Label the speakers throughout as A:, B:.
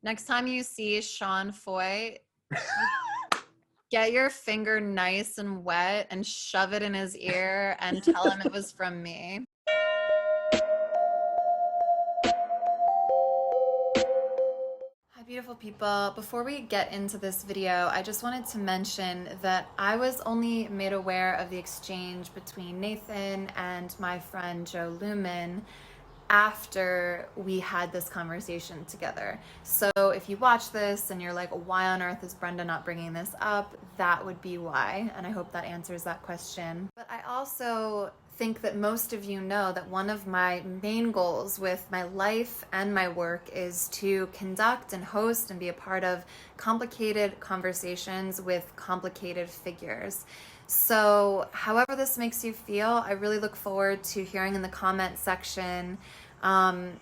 A: Next time you see Sean Foy, get your finger nice and wet and shove it in his ear and tell him it was from me. Hi, beautiful people. Before we get into this video, I just wanted to mention that I was only made aware of the exchange between Nathan and my friend Joe Lumen after we had this conversation together. So if you watch this and you're like, why on earth is Brenda not bringing this up? That would be why, and I hope that answers that question. But I also think that most of you know that one of my main goals with my life and my work is to conduct and host and be a part of complicated conversations with complicated figures. So however this makes you feel, I really look forward to hearing in the comment section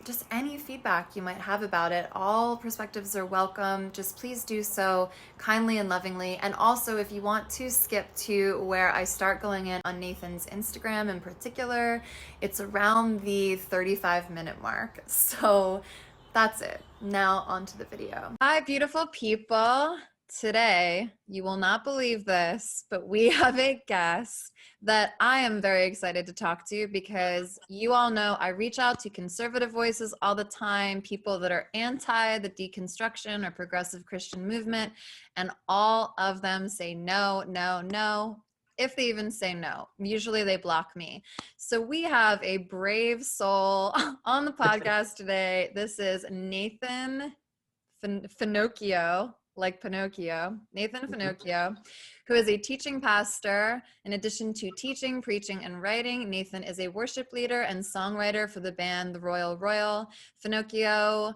A: just any feedback you might have about it. All perspectives are welcome. Just please do so kindly and lovingly. And also, if you want to skip to where I start going in on Nathan's Instagram in particular, it's around the 35-minute mark. So that's it. Now on to the video. Hi, beautiful people. Today, you will not believe this, but we have a guest that I am very excited to talk to because you all know I reach out to conservative voices all the time, people that are anti the deconstruction or progressive Christian movement, and all of them say no, no, no. If they even say no, usually they block me. So we have a brave soul on the podcast today. This is Nathan Finochio, like Pinocchio, Nathan Finochio, who is a teaching pastor. In addition to teaching, preaching, and writing, Nathan is a worship leader and songwriter for the band The Royal Royal. Finochio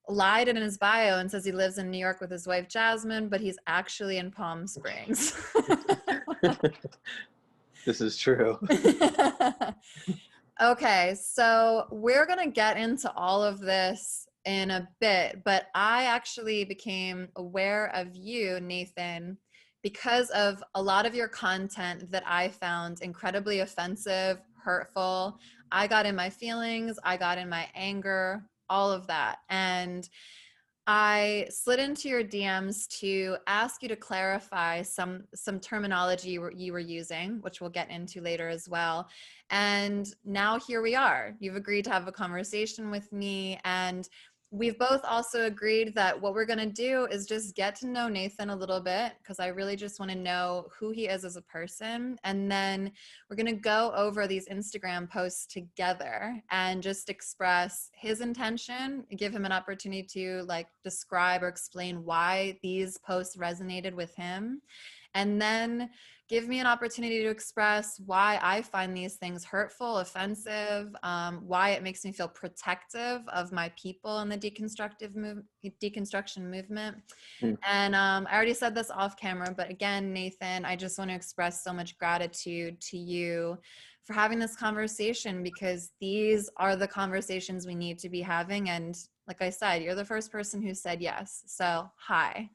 A: lied in his bio and says he lives in New York with his wife Jasmine, but he's actually in Palm Springs.
B: This is true.
A: Okay, so we're going to get into all of this in a bit, but I actually became aware of you, Nathan, because of a lot of your content that I found incredibly offensive, hurtful. I got in my feelings, I got in my anger, all of that. And I slid into your DMs to ask you to clarify some terminology you were using, which we'll get into later as well. And now here we are. You've agreed to have a conversation with me, and we've both also agreed that what we're going to do is just get to know Nathan a little bit, because I really just want to know who he is as a person. And then we're going to go over these Instagram posts together and just express his intention, give him an opportunity to like describe or explain why these posts resonated with him. And then give me an opportunity to express why I find these things hurtful, offensive, why it makes me feel protective of my people in the deconstruction movement. And I already said this off camera, but again, Nathan, I just want to express so much gratitude to you for having this conversation, because these are the conversations we need to be having. And like I said, you're the first person who said yes. So hi.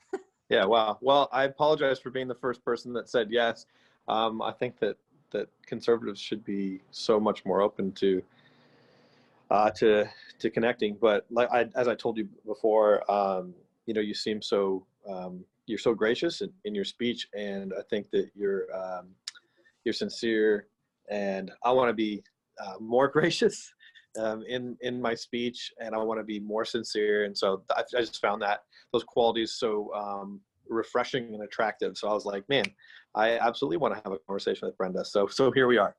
B: Yeah, wow. Well, I apologize for being the first person that said yes. I think that conservatives should be so much more open to connecting. But like as I told you before, you seem so you're so gracious in your speech, and I think that you're sincere, and I want to be more gracious in my speech, and I want to be more sincere. And so I just found that those qualities so refreshing and attractive. So I was like, man, I absolutely want to have a conversation with Brenda. So here we are.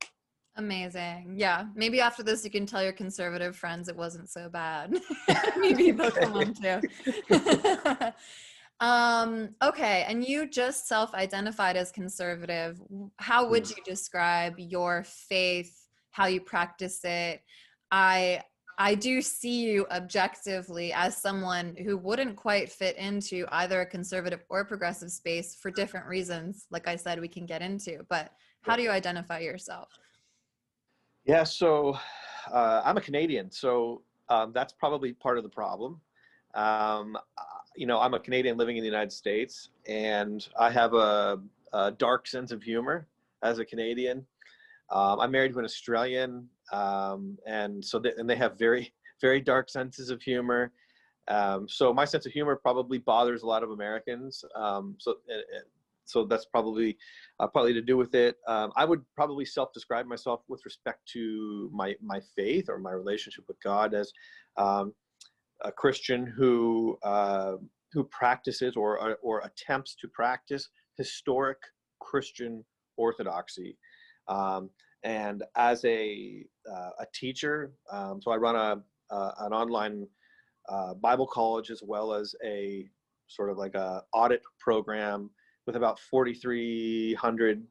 A: Amazing. Yeah. Maybe after this, you can tell your conservative friends it wasn't so bad. Maybe they'll come on too. Okay. And you just self-identified as conservative. How would you describe your faith, how you practice it? I do see you objectively as someone who wouldn't quite fit into either a conservative or progressive space for different reasons. Like I said, we can get into, but how do you identify yourself?
B: Yeah, so I'm a Canadian, so that's probably part of the problem. I'm a Canadian living in the United States, and I have a dark sense of humor as a Canadian. I'm married to an Australian, and so they have very, very dark senses of humor. So my sense of humor probably bothers a lot of Americans. So that's probably partly to do with it. I would probably self-describe myself with respect to my faith or my relationship with God as a Christian who practices or attempts to practice historic Christian orthodoxy. And as a teacher, so I run an online Bible college as well as a sort of like a audit program with about 4,300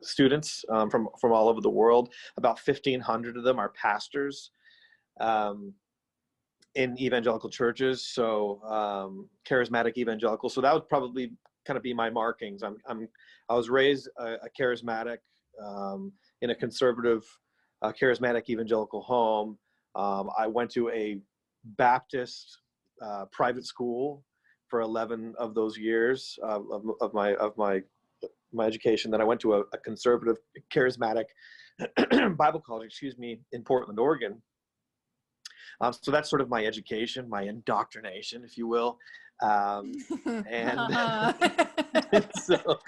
B: students from all over the world. About 1,500 of them are pastors in evangelical churches, so charismatic evangelical. So that would probably kind of be my markings. I was raised a charismatic in a conservative charismatic evangelical home. I went to a Baptist private school for 11 of those years of my education. Then I went to a conservative charismatic Bible college, in Portland, Oregon. So that's sort of my education, my indoctrination, if you will. And so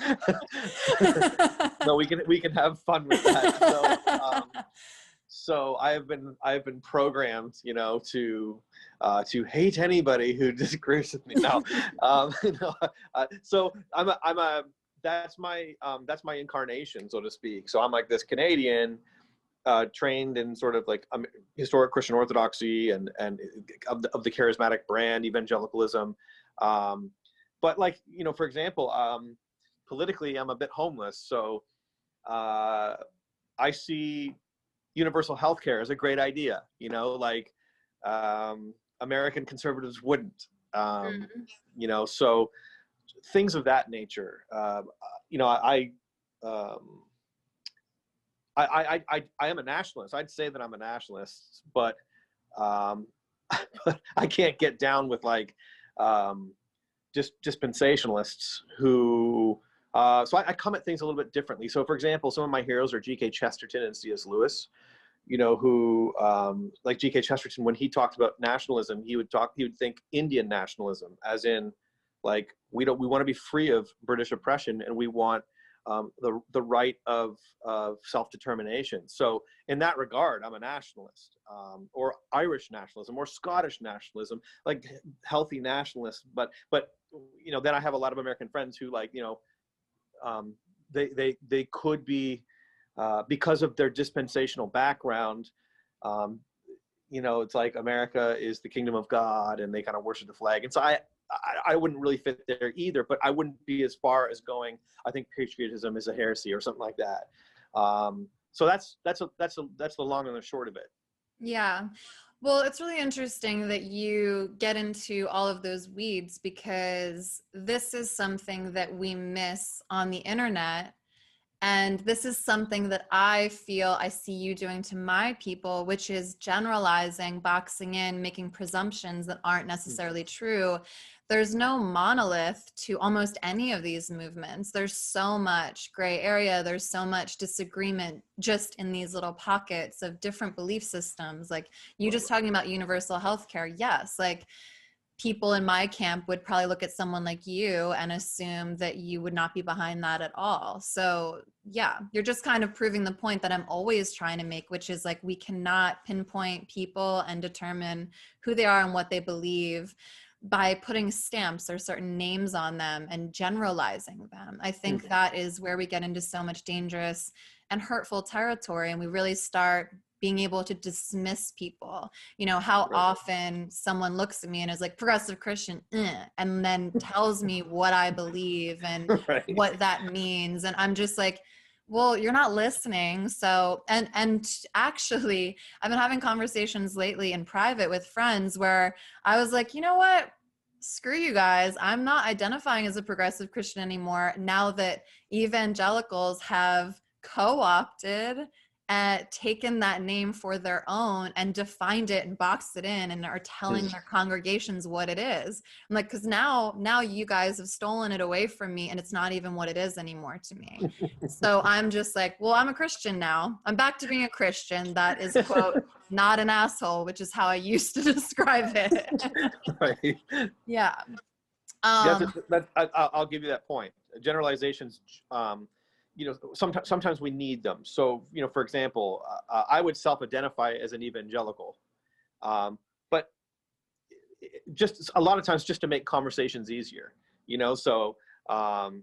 B: no, we can have fun with that. So I've been programmed, to hate anybody who disagrees with me. No, so that's my incarnation, so to speak. So I'm like this Canadian, trained in sort of like historic Christian orthodoxy and of the charismatic brand, evangelicalism. But like, for example, politically, I'm a bit homeless. So I see universal healthcare is a great idea, like American conservatives wouldn't, so things of that nature. I am a nationalist. I'd say that I'm a nationalist, but I can't get down with like just dispensationalists who. So I come at things a little bit differently. So, for example, some of my heroes are G.K. Chesterton and C.S. Lewis. Who like G.K. Chesterton, when he talked about nationalism, he would think Indian nationalism, as in like we want to be free of British oppression and we want the right of self-determination. So in that regard, I'm a nationalist, or Irish nationalism or Scottish nationalism, like healthy nationalists. But then I have a lot of American friends who like, they could be, because of their dispensational background, it's like America is the kingdom of God and they kind of worship the flag. And so I wouldn't really fit there either, but I wouldn't be as far as going, I think patriotism is a heresy or something like that. So that's the long and the short of it.
A: Yeah. Well, it's really interesting that you get into all of those weeds, because this is something that we miss on the internet. And this is something that I feel I see you doing to my people, which is generalizing, boxing in, making presumptions that aren't necessarily true. There's no monolith to almost any of these movements. There's so much gray area. There's so much disagreement just in these little pockets of different belief systems. Like you just talking about universal healthcare. Yes, like people in my camp would probably look at someone like you and assume that you would not be behind that at all. So yeah, you're just kind of proving the point that I'm always trying to make, which is like, we cannot pinpoint people and determine who they are and what they believe by putting stamps or certain names on them and generalizing them. I think that is where we get into so much dangerous and hurtful territory, and we really start being able to dismiss people. How often someone looks at me and is like, progressive Christian, and then tells me what I believe and what that means. And I'm just like, well, you're not listening. So, and actually, I've been having conversations lately in private with friends where I was like, you know what? Screw you guys. I'm not identifying as a progressive Christian anymore now that evangelicals have co-opted taken that name for their own and defined it and boxed it in and are telling their congregations what it is. I'm like, because now you guys have stolen it away from me and it's not even what it is anymore to me. So I'm just like, well, I'm a Christian now. I'm back to being a Christian that is, quote, not an asshole, which is how I used to describe it.
B: Right.
A: Yeah.
B: I'll give you that point. Generalizations, sometimes we need them. So, for example, I would self-identify as an evangelical, but just a lot of times just to make conversations easier, so I'm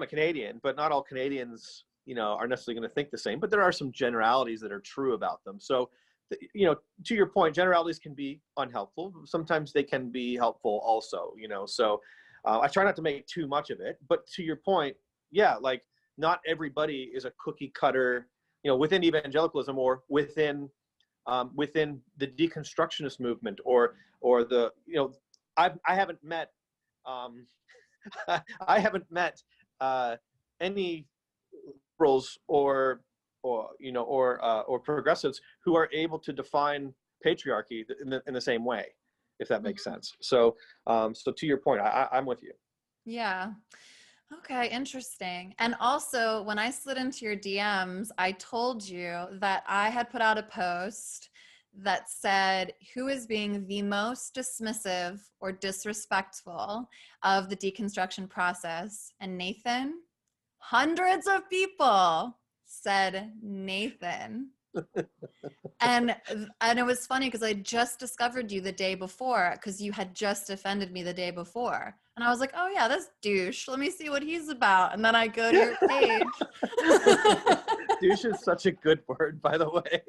B: a Canadian, but not all Canadians, are necessarily going to think the same, but there are some generalities that are true about them. So, to your point, generalities can be unhelpful. Sometimes they can be helpful also, so I try not to make too much of it, but to your point, yeah, like not everybody is a cookie cutter, within evangelicalism or within the deconstructionist movement or the, I haven't met, I haven't met any liberals or progressives who are able to define patriarchy in the same way, if that makes sense. So to your point, I'm with you.
A: Yeah. Okay, interesting. And also, when I slid into your DMs, I told you that I had put out a post that said, who is being the most dismissive or disrespectful of the deconstruction process? And Nathan, hundreds of people said Nathan. And it was funny because I just discovered you the day before because you had just offended me the day before. And I was like, oh yeah, this douche. Let me see what he's about. And then I go to your page.
B: Douche is such a good word, by the way.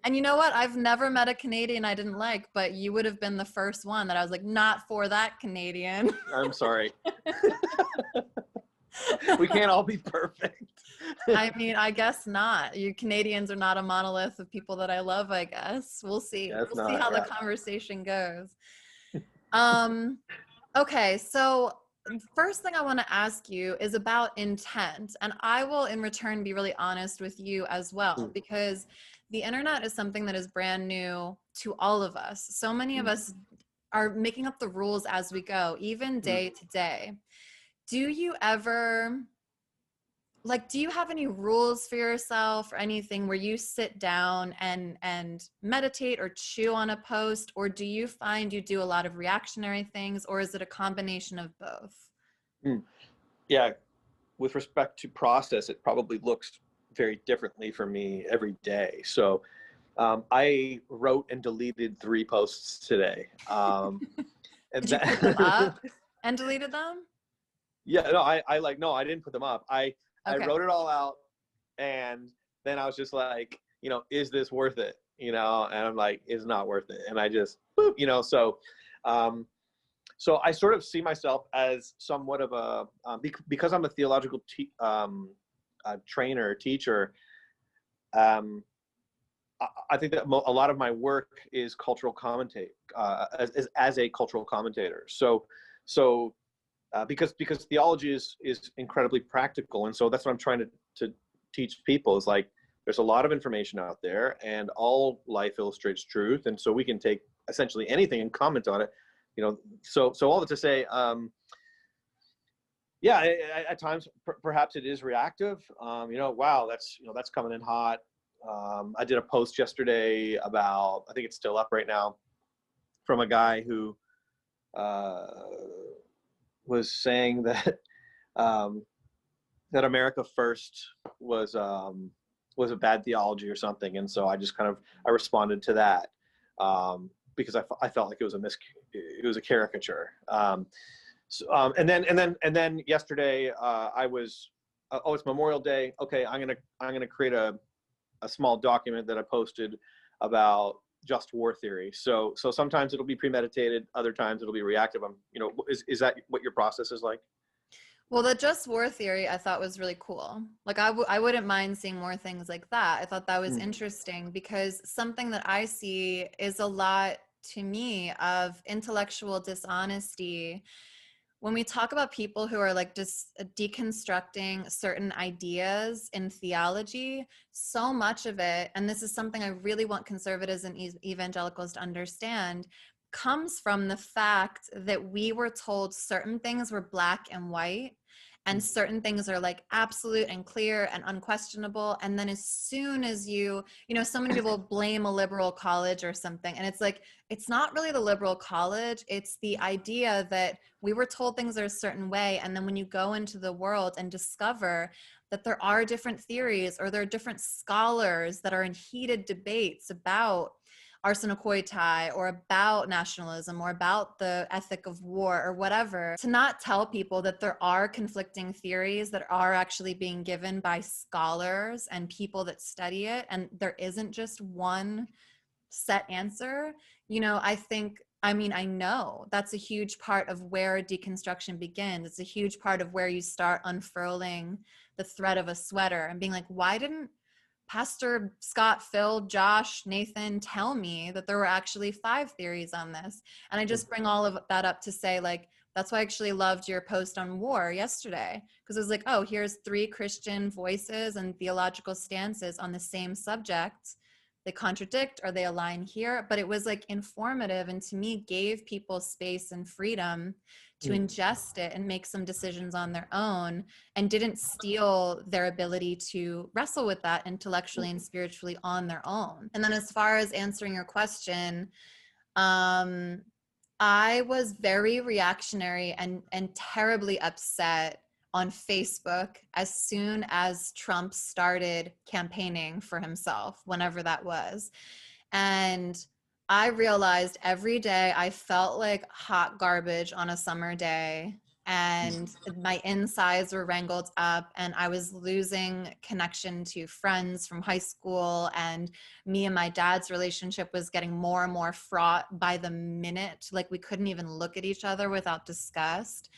A: And you know what? I've never met a Canadian I didn't like, but you would have been the first one that I was like, not for that Canadian.
B: I'm sorry. We can't all be perfect.
A: I mean, I guess not. You Canadians are not a monolith of people that I love, I guess. We'll see. We'll see how the conversation goes. Okay, so first thing I want to ask you is about intent. And I will, in return, be really honest with you as well, because the internet is something that is brand new to all of us. So many of us are making up the rules as we go, even day to day. Do you ever, do you have any rules for yourself or anything where you sit down and meditate or chew on a post, or do you find you do a lot of reactionary things, or is it a combination of both?
B: Yeah, with respect to process, it probably looks very differently for me every day. So I wrote and deleted 3 posts today. And
A: Did you put them up and deleted them?
B: Yeah, no, I didn't put them up. I wrote it all out, and then I was just like, is this worth it? And I'm like, it's not worth it. And I just, boop, so I sort of see myself as somewhat of a, because I'm a theological trainer, teacher, I think that a lot of my work is cultural commentate, as a cultural commentator. So because theology is incredibly practical, and so that's what I'm trying to teach people is like there's a lot of information out there, and all life illustrates truth, and so we can take essentially anything and comment on it, So all that to say, yeah, at times perhaps it is reactive. Wow, that's coming in hot. I did a post yesterday about, I think it's still up right now, from a guy who was saying that that America First was a bad theology or something, and so I just I responded to that because I felt like it was a caricature. And then yesterday I was it's Memorial Day. Okay, I'm gonna create a small document that I posted about just war theory. So sometimes it'll be premeditated, other times it'll be reactive. Is that what your process is like?
A: Well, the just war theory I thought was really cool. I wouldn't mind seeing more things like that. I thought that was interesting because something that I see is a lot to me of intellectual dishonesty when we talk about people who are like just deconstructing certain ideas in theology, so much of it, and this is something I really want conservatives and evangelicals to understand, comes from the fact that we were told certain things were black and white, and certain things are like absolute and clear and unquestionable. And then as soon as you know, so many people blame a liberal college or something, and it's like, it's not really the liberal college, it's the idea that we were told things are a certain way, and then when you go into the world and discover that there are different theories, or there are different scholars that are in heated debates about arsenokoitai or about nationalism or about the ethic of war or whatever, to not tell people that there are conflicting theories that are actually being given by scholars and people that study it, and there isn't just one set answer. You know, I know that's a huge part of where deconstruction begins. It's a huge part of where you start unfurling the thread of a sweater and being like, why didn't Pastor Scott, Phil, Josh, Nathan tell me that there were actually 5 theories on this? And I just bring all of that up to say, like, that's why I actually loved your post on war yesterday, because it was like, oh, here's 3 Christian voices and theological stances on the same subject. They contradict or they align here, but it was like informative, and to me gave people space and freedom to ingest it and make some decisions on their own, and didn't steal their ability to wrestle with that intellectually and spiritually on their own. And then as far as answering your question, I was very reactionary and terribly upset on Facebook as soon as Trump started campaigning for himself, whenever that was. And I realized every day I felt like hot garbage on a summer day, and my insides were wrangled up, and I was losing connection to friends from high school, and me and my dad's relationship was getting more and more fraught by the minute. Like, we couldn't even look at each other without disgust.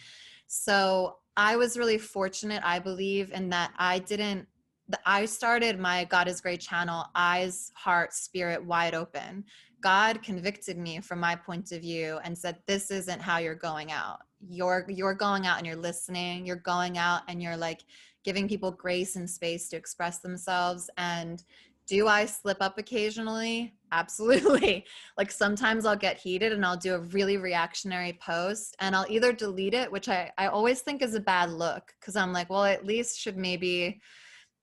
A: So I was really fortunate, I believe, in that I started my God is Great channel, eyes, heart, spirit wide open. God convicted me from my point of view and said, this isn't how you're going out. You're going out and you're listening. You're going out and you're like giving people grace and space to express themselves. And do I slip up occasionally? Absolutely. Like, sometimes I'll get heated and I'll do a really reactionary post, and I'll either delete it, which I always think is a bad look, because I'm like, well, at least should maybe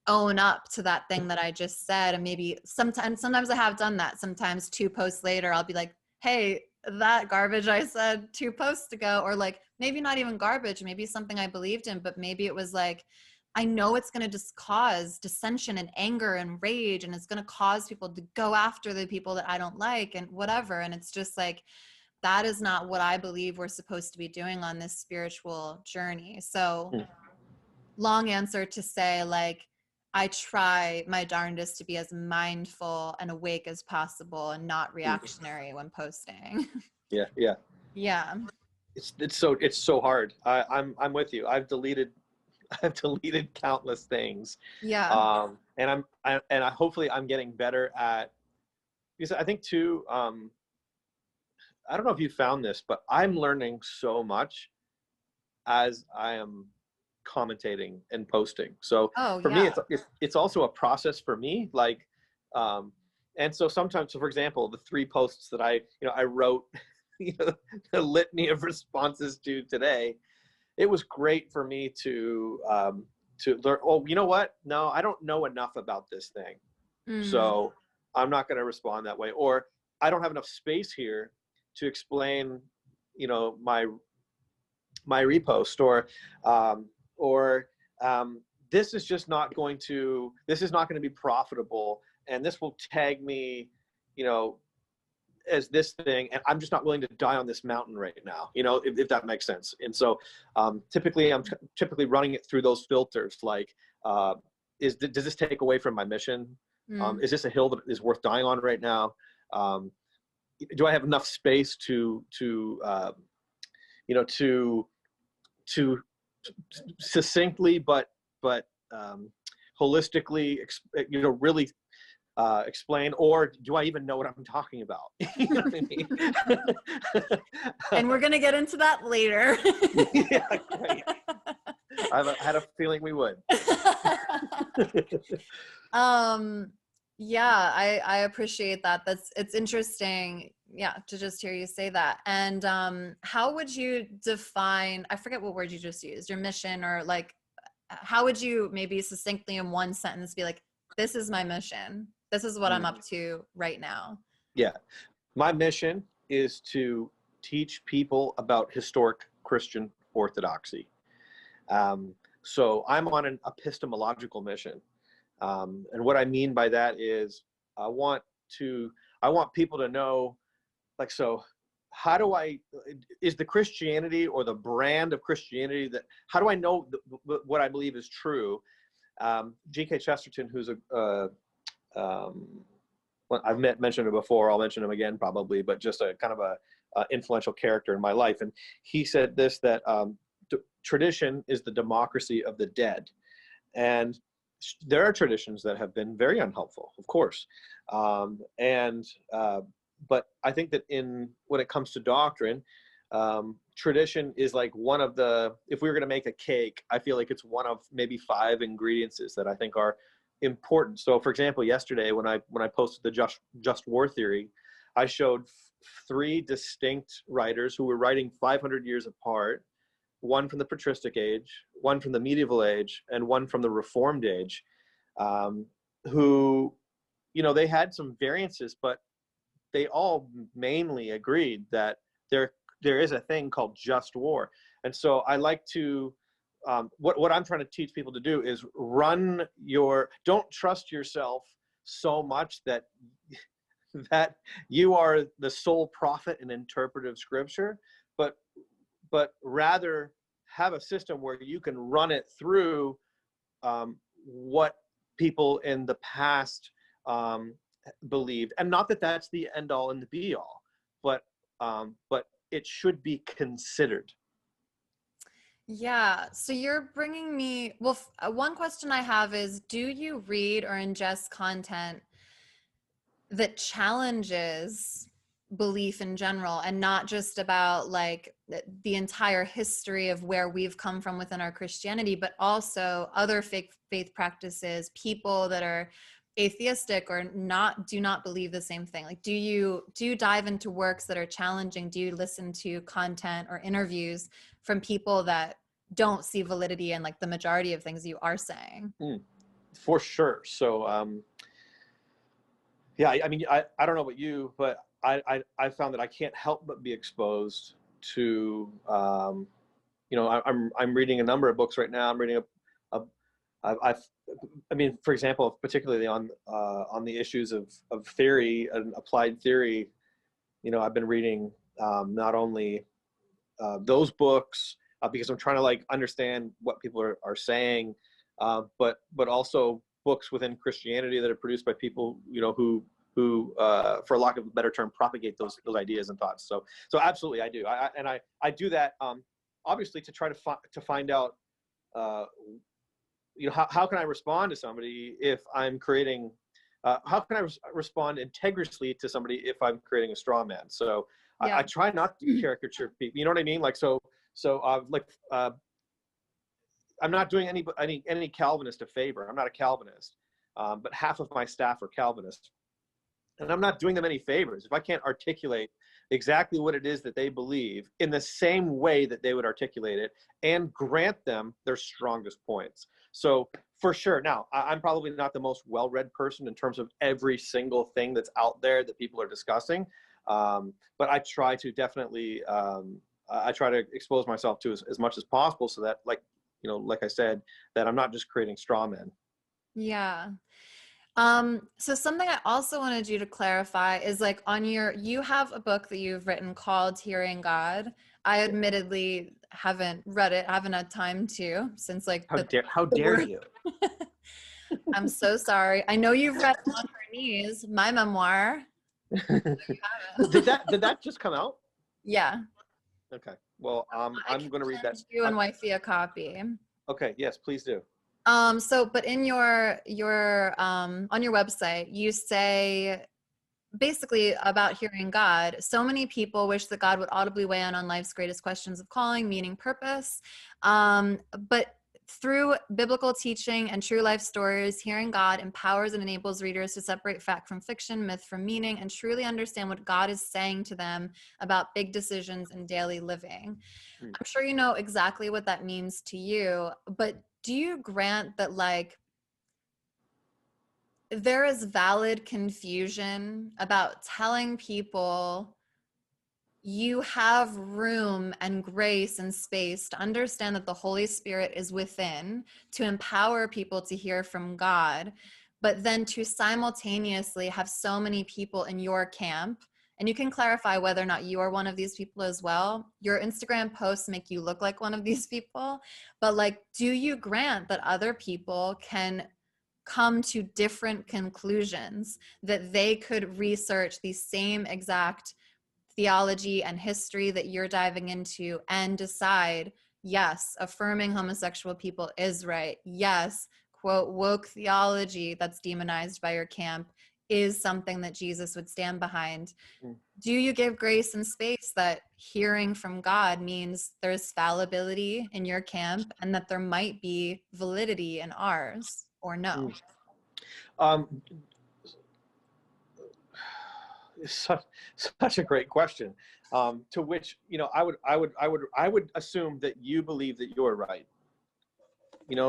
A: own up to that thing that I just said. And maybe sometimes I have done that. Sometimes 2 posts later, I'll be like, hey, that garbage I said 2 posts ago, or like maybe not even garbage, maybe something I believed in, but maybe it was like, I know it's going to just cause dissension and anger and rage, and it's going to cause people to go after the people that I don't like and whatever. And it's just like, that is not what I believe we're supposed to be doing on this spiritual journey. So long answer to say, like, I try my darndest to be as mindful and awake as possible and not reactionary when posting.
B: Yeah, yeah.
A: Yeah.
B: It's so hard. I'm with you. I've deleted countless things.
A: Yeah.
B: And I hopefully I'm getting better at, because I think too, I don't know if you found this, but I'm learning so much as I am commentating and posting. So
A: Oh,
B: for me,
A: yeah.
B: it's also a process for me. Like, and so sometimes, so for example, the 3 posts that I wrote, the litany of responses to today, it was great for me to learn. Oh, you know what? No, I don't know enough about this thing, so I'm not going to respond that way. Or I don't have enough space here to explain, my repost, or this is just not going to, be profitable, and this will tag me, as this thing, and I'm just not willing to die on this mountain right now, if that makes sense. And so typically I'm running it through those filters, like, does this take away from my mission? Is this a hill that is worth dying on right now? Do I have enough space to succinctly but holistically, really explain, or do I even know what I'm talking about? You know what I mean?
A: And we're going to get into that later.
B: Yeah, great. I had a feeling we would.
A: Yeah, I appreciate that. It's interesting, yeah, to just hear you say that. And how would you define, I forget what word you just used, your mission, or like, how would you maybe succinctly in one sentence be like, this is my mission. This is what I'm up to right now.
B: Yeah. My mission is to teach people about historic Christian orthodoxy. So I'm on an epistemological mission. And what I mean by that is I want people to know, like, so how do is the Christianity or the brand of Christianity how do I know what I believe is true? G.K. Chesterton, who's well, I've mentioned it before, I'll mention him again probably, but just a kind of a influential character in my life. And he said this, that tradition is the democracy of the dead. And there are traditions that have been very unhelpful, of course. But I think that when it comes to doctrine, tradition is like one of if we were going to make a cake, I feel like it's one of maybe 5 ingredients that I think are important. So for example, yesterday when I posted the just war theory, I showed 3 distinct writers who were writing 500 years apart, one from the patristic age, one from the medieval age, and one from the Reformed age, who, they had some variances, but they all mainly agreed that there is a thing called just war. And so I like to, what I'm trying to teach people to do is don't trust yourself so much that you are the sole prophet and interpreter of scripture, but rather have a system where you can run it through what people in the past believed, and not that that's the end all and the be all, but it should be considered.
A: Yeah, so you're bringing me, well, one question I have is, do you read or ingest content that challenges belief in general, and not just about like the entire history of where we've come from within our Christianity, but also other faith practices, people that are atheistic or do not believe the same thing? Like, do you dive into works that are challenging? Do you listen to content or interviews from people that don't see validity in like the majority of things you are saying?
B: For sure. So yeah, I mean, I don't know about you, but I found that I can't help but be exposed to, I'm reading a number of books right now. I'm reading I mean, for example, particularly on the issues of theory and applied theory, I've been reading not only those books because I'm trying to like understand what people are saying, but also books within Christianity that are produced by people, who for lack of a better term, propagate those ideas and thoughts. So absolutely, I do. I do that obviously to try to find out, how can I respond to somebody if I'm creating, how can I respond integrally to somebody if I'm creating a straw man? So yeah. I try not to caricature people. You know what I mean? Like, I'm not doing any Calvinist a favor. I'm not a Calvinist, but half of my staff are Calvinists. And I'm not doing them any favors if I can't articulate exactly what it is that they believe in the same way that they would articulate it and grant them their strongest points. So for sure. Now, I'm probably not the most well-read person in terms of every single thing that's out there that people are discussing. But I try to definitely, I try to expose myself to as much as possible so that, like I said, that I'm not just creating straw men.
A: Yeah. So something I also wanted you to clarify is like you have a book that you've written called Hearing God. I admittedly haven't read it. I haven't had time to since like
B: how dare you?
A: I'm so sorry. I know you've read On Her Knees, my memoir.
B: Did that just come out?
A: Yeah.
B: Okay. Well, I'm going to read that.
A: You and Wifey a copy.
B: Okay. Yes, please do.
A: But in on your website, you say basically about hearing God. So many people wish that God would audibly weigh in on life's greatest questions of calling, meaning, purpose. But through biblical teaching and true life stories, hearing God empowers and enables readers to separate fact from fiction, myth from meaning, and truly understand what God is saying to them about big decisions and daily living.
B: Mm.
A: I'm sure you know exactly what that means to you, but do you grant that, like, there is valid confusion about telling people you have room and grace and space to understand that the Holy Spirit is within, to empower people to hear from God, but then to simultaneously have so many people in your camp? And you can clarify whether or not you are one of these people as well. Your Instagram posts make you look like one of these people, but, like, do you grant that other people can come to different conclusions, that they could research the same exact theology and history that you're diving into and decide, yes, affirming homosexual people is right. Yes, quote, woke theology that's demonized by your camp is something that Jesus would stand behind?
B: Mm.
A: Do you give grace and space that hearing from God means there's fallibility in your camp and that there might be validity in ours, or no?
B: Mm. Um, such, such a great question. To which, I would assume that you believe that you're right.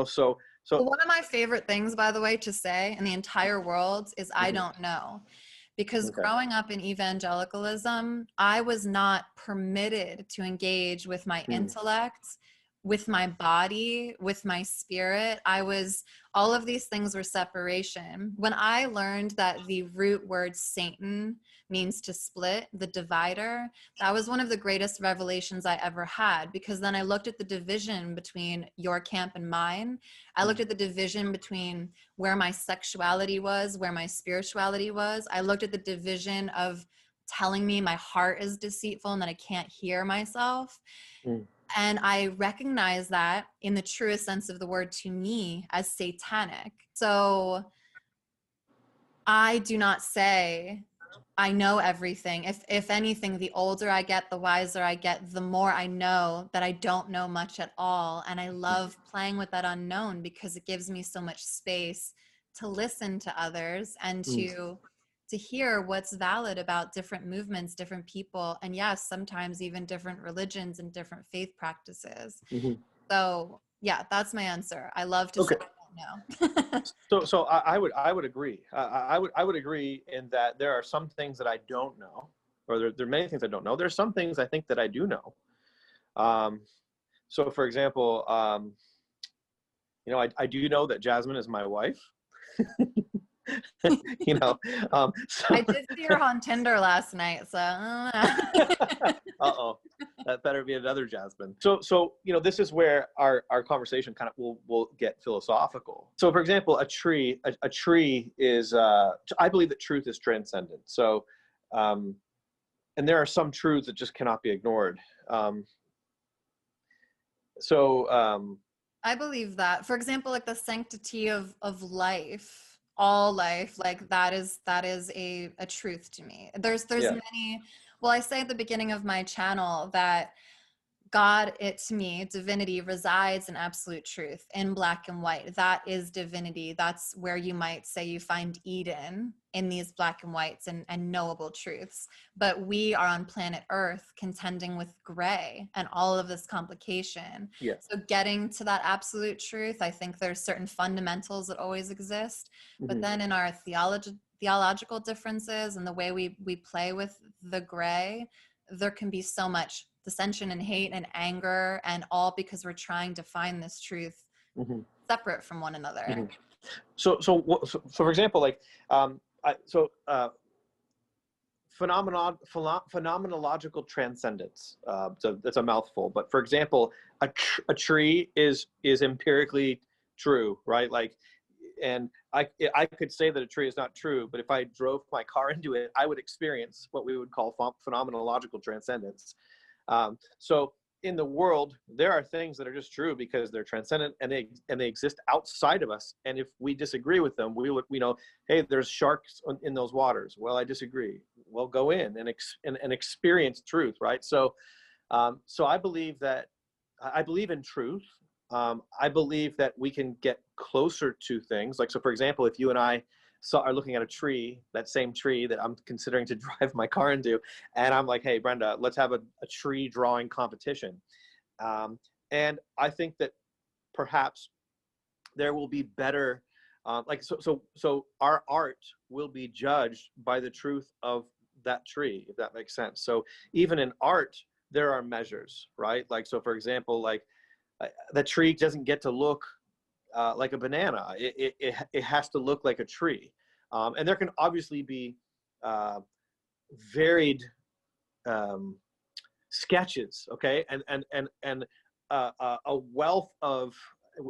B: So
A: One of my favorite things, by the way, to say in the entire world is I
B: mhm,
A: don't know. Because
B: okay.
A: growing up in evangelicalism, I was not permitted to engage with my
B: Mm.
A: intellect, with my body, with my spirit. All of these things were separation. When I learned that the root word Satan means to split, the divider, that was one of the greatest revelations I ever had, because then I looked at the division between your camp and mine. I looked
B: Mm.
A: at the division between where my sexuality was, where my spirituality was. I looked at the division of telling me my heart is deceitful and that I can't hear myself.
B: Mm.
A: And I recognize that in the truest sense of the word to me as satanic. So I do not say I know everything. If anything, the older I get, the wiser I get, the more I know that I don't know much at all. And I love playing with that unknown because it gives me so much space to listen to others and
B: Mm.
A: to hear what's valid about different movements, different people, and yes, sometimes even different religions and different faith practices.
B: Mhm.
A: So yeah, that's my answer. I love to say
B: Okay.
A: I don't know.
B: I would agree. I would agree in that there are some things that I don't know, or there are many things I don't know. There's some things I think that I do know. Um, so, for example, I do know that Jasmine is my wife. you know, so
A: I did see her on Tinder last night, so I don't know.
B: uh-oh, that better be another Jasmine. So this is where our conversation kind of will get philosophical. So, for example, a tree is I believe that truth is transcendent. So, and there are some truths that just cannot be ignored. Um, so
A: I believe that. For example, like the sanctity of life, all life, like that is a truth to me. There's
B: yeah.
A: many. Well, I say at the beginning of my channel that God, it to me, divinity resides in absolute truth, in black and white. That is divinity. That's where you might say you find Eden, in these black and whites and knowable truths. But we are on planet Earth contending with gray and all of this complication.
B: Yeah.
A: So getting to that absolute truth, I think there's certain fundamentals that always exist. But
B: Hmm.
A: then in our theological differences and the way we play with the gray, there can be so much dissension and hate and anger, and all because we're trying to find this truth
B: Hmm.
A: separate from one another.
B: Hmm. So for example, like phenomenological transcendence. So that's a mouthful, but for example, a tree is empirically true, right? Like, and I could say that a tree is not true, but if I drove my car into it, I would experience what we would call phenomenological transcendence. So in the world, there are things that are just true because they're transcendent and they exist outside of us. And if we disagree with them, we know, hey, there's sharks in those waters. Well, I disagree. Well, go in and experience truth, right? So, so I believe in truth. I believe that we can get closer to things. Like, so for example, if you and I are looking at a tree, that same tree that I'm considering to drive my car into, and I'm like, hey, Brenda, let's have a tree drawing competition. And I think that perhaps there will be better, so our art will be judged by the truth of that tree, if that makes sense. So even in art, there are measures, right? Like, so for example, like the tree doesn't get to look like a banana. It has to look like a tree. And there can obviously be varied sketches, okay? And a wealth of,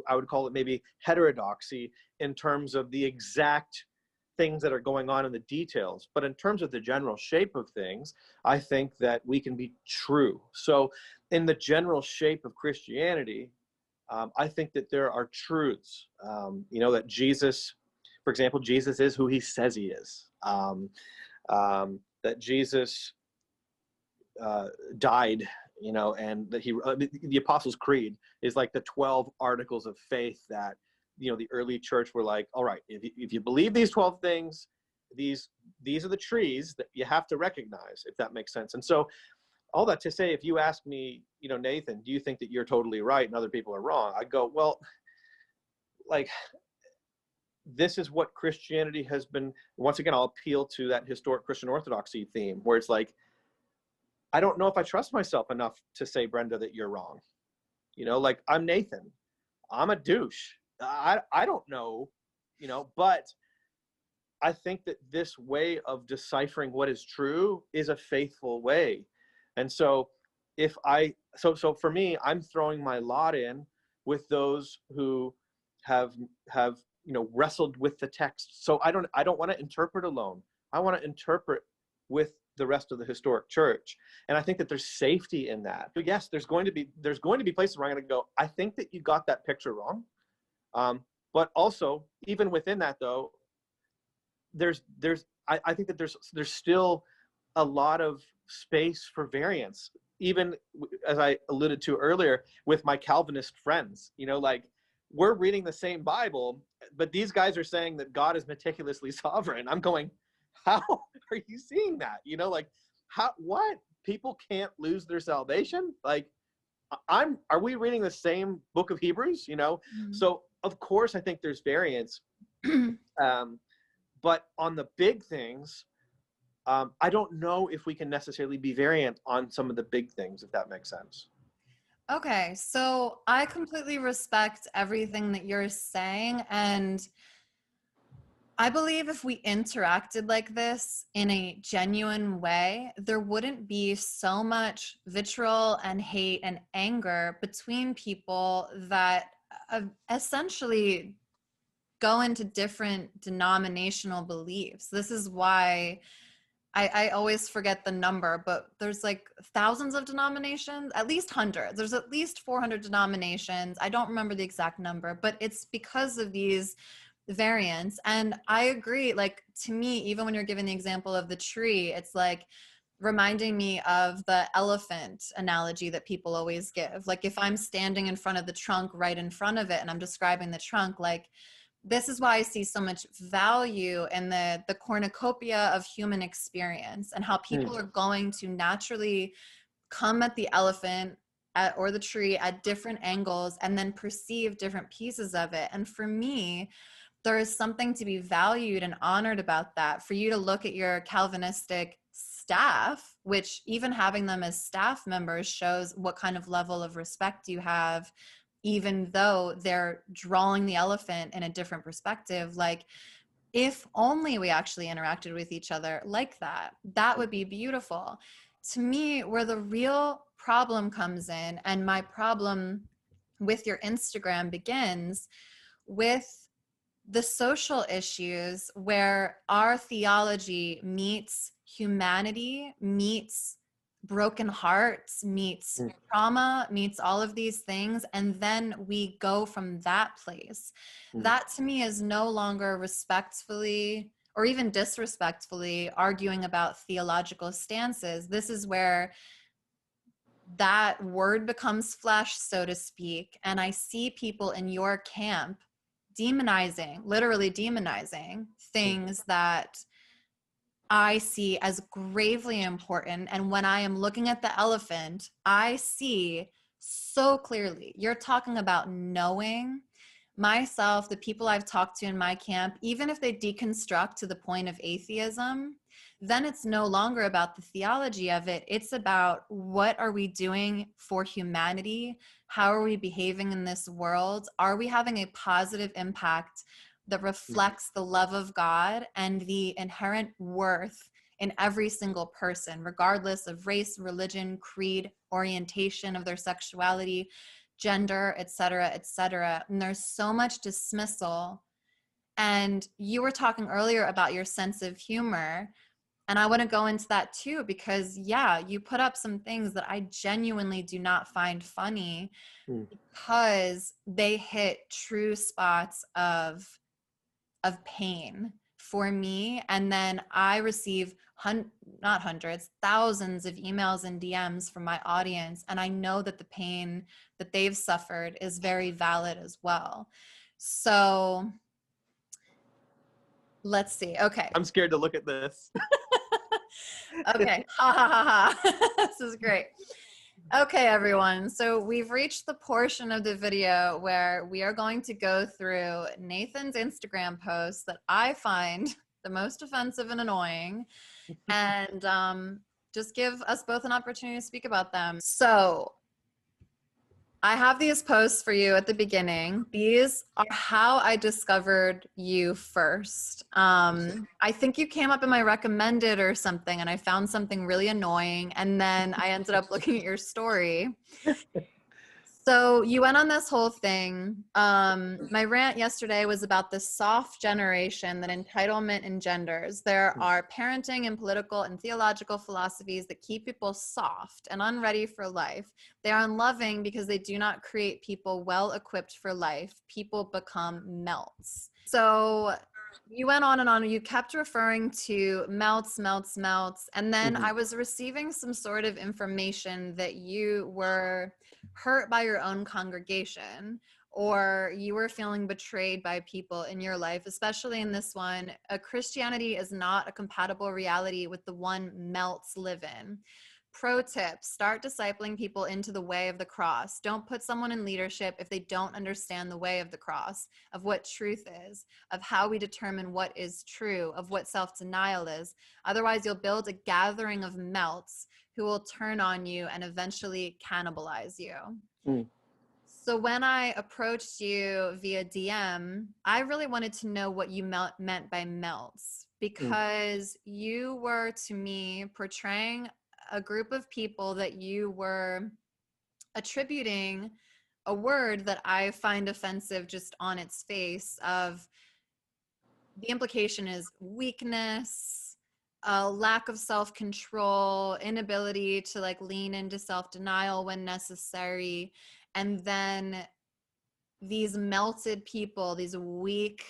B: I would call it maybe heterodoxy in terms of the exact things that are going on in the details. But in terms of the general shape of things, I think that we can be true. So in the general shape of Christianity, I think that there are truths, that Jesus, for example, Jesus is who he says he is. That Jesus died, and that the Apostles' Creed is like the 12 articles of faith that, the early church were like, all right, if you believe these 12 things, these are the trees that you have to recognize, if that makes sense. And so all that to say, if you ask me, Nathan, do you think that you're totally right and other people are wrong? I go, well, like, this is what Christianity has been. Once again, I'll appeal to that historic Christian orthodoxy theme where it's like, I don't know if I trust myself enough to say, Brenda, that you're wrong. Like, I'm Nathan. I'm a douche. I don't know, but I think that this way of deciphering what is true is a faithful way. And so so for me, I'm throwing my lot in with those who have wrestled with the text. So I don't want to interpret alone. I want to interpret with the rest of the historic church. And I think that there's safety in that. But yes, there's going to be places where I'm going to go, I think that you got that picture wrong. But also, even within that though, I think that there's still a lot of space for variance, even as I alluded to earlier with my Calvinist friends. Like, we're reading the same Bible, but these guys are saying that God is meticulously sovereign. I'm going, how are you seeing that? Like, what? People can't lose their salvation? Like, are we reading the same book of Hebrews?
A: Mm-hmm.
B: So of course I think there's variance. But on the big things, I don't know if we can necessarily be variant on some of the big things, if that makes sense.
A: Okay, so I completely respect everything that you're saying, and I believe if we interacted like this in a genuine way, there wouldn't be so much vitriol and hate and anger between people that essentially go into different denominational beliefs. This is why I always forget the number, but there's like thousands of denominations, at least hundreds. There's at least 400 denominations. I don't remember the exact number, but it's because of these variants. And I agree, like, to me, even when you're giving the example of the tree, it's like reminding me of the elephant analogy that people always give. Like, if I'm standing in front of the trunk right in front of it and I'm describing the trunk, like, this is why I see so much value in the cornucopia of human experience and how people are going to naturally come at the elephant or the tree at different angles and then perceive different pieces of it. And for me, there is something to be valued and honored about that. For you to look at your Calvinistic staff, which even having them as staff members shows what kind of level of respect you have, even though they're drawing the elephant in a different perspective. Like, if only we actually interacted with each other like that, that would be beautiful. To me, where the real problem comes in, and my problem with your Instagram begins with the social issues where our theology meets humanity, meets broken hearts, meets trauma, meets all of these things. And then we go from that place. That to me is no longer respectfully or even disrespectfully arguing about theological stances. This is where that word becomes flesh, so to speak. And I see people in your camp demonizing, literally demonizing things that I see as gravely important. And when I am looking at the elephant, I see so clearly. You're talking about knowing myself, the people I've talked to in my camp, even if they deconstruct to the point of atheism, then it's no longer about the theology of it. It's about what are we doing for humanity? How are we behaving in this world? Are we having a positive impact that reflects the love of God and the inherent worth in every single person, regardless of race, religion, creed, orientation of their sexuality, gender, et cetera, et cetera. And there's so much dismissal. And you were talking earlier about your sense of humor. And I want to go into that too, because yeah, you put up some things that I genuinely do not find funny because they hit true spots of pain for me. And then I receive not hundreds, thousands of emails and DMs from my audience. And I know that the pain that they've suffered is very valid as well. So let's see. Okay.
B: I'm scared to look at this.
A: Okay. Ha ha ha ha. This is great. Okay, everyone. So we've reached the portion of the video where we are going to go through Nathan's Instagram posts that I find the most offensive and annoying, and just give us both an opportunity to speak about them. So I have these posts for you at the beginning. These are how I discovered you first. I think you came up in my recommended or something, and I found something really annoying, and then I ended up looking at your story. So you went on this whole thing. My rant yesterday was about the soft generation that entitlement engenders. There are parenting and political and theological philosophies that keep people soft and unready for life. They are unloving because they do not create people well equipped for life. People become melts. So you went on and on. You kept referring to melts, melts, melts. And then I was receiving some sort of information that you were hurt by your own congregation, or you were feeling betrayed by people in your life, especially in this one. Christianity is not a compatible reality with the one melts live in. Pro tip, start discipling people into the way of the cross. Don't put someone in leadership if they don't understand the way of the cross, of what truth is, of how we determine what is true, of what self-denial is. Otherwise, you'll build a gathering of melts who will turn on you and eventually cannibalize you. So when I approached you via DM, I really wanted to know what you meant by melts, because you were, to me, portraying a group of people that you were attributing a word that I find offensive just on its face. Of the implication is weakness, a lack of self-control, inability to like lean into self-denial when necessary. And then these melted people, these weak,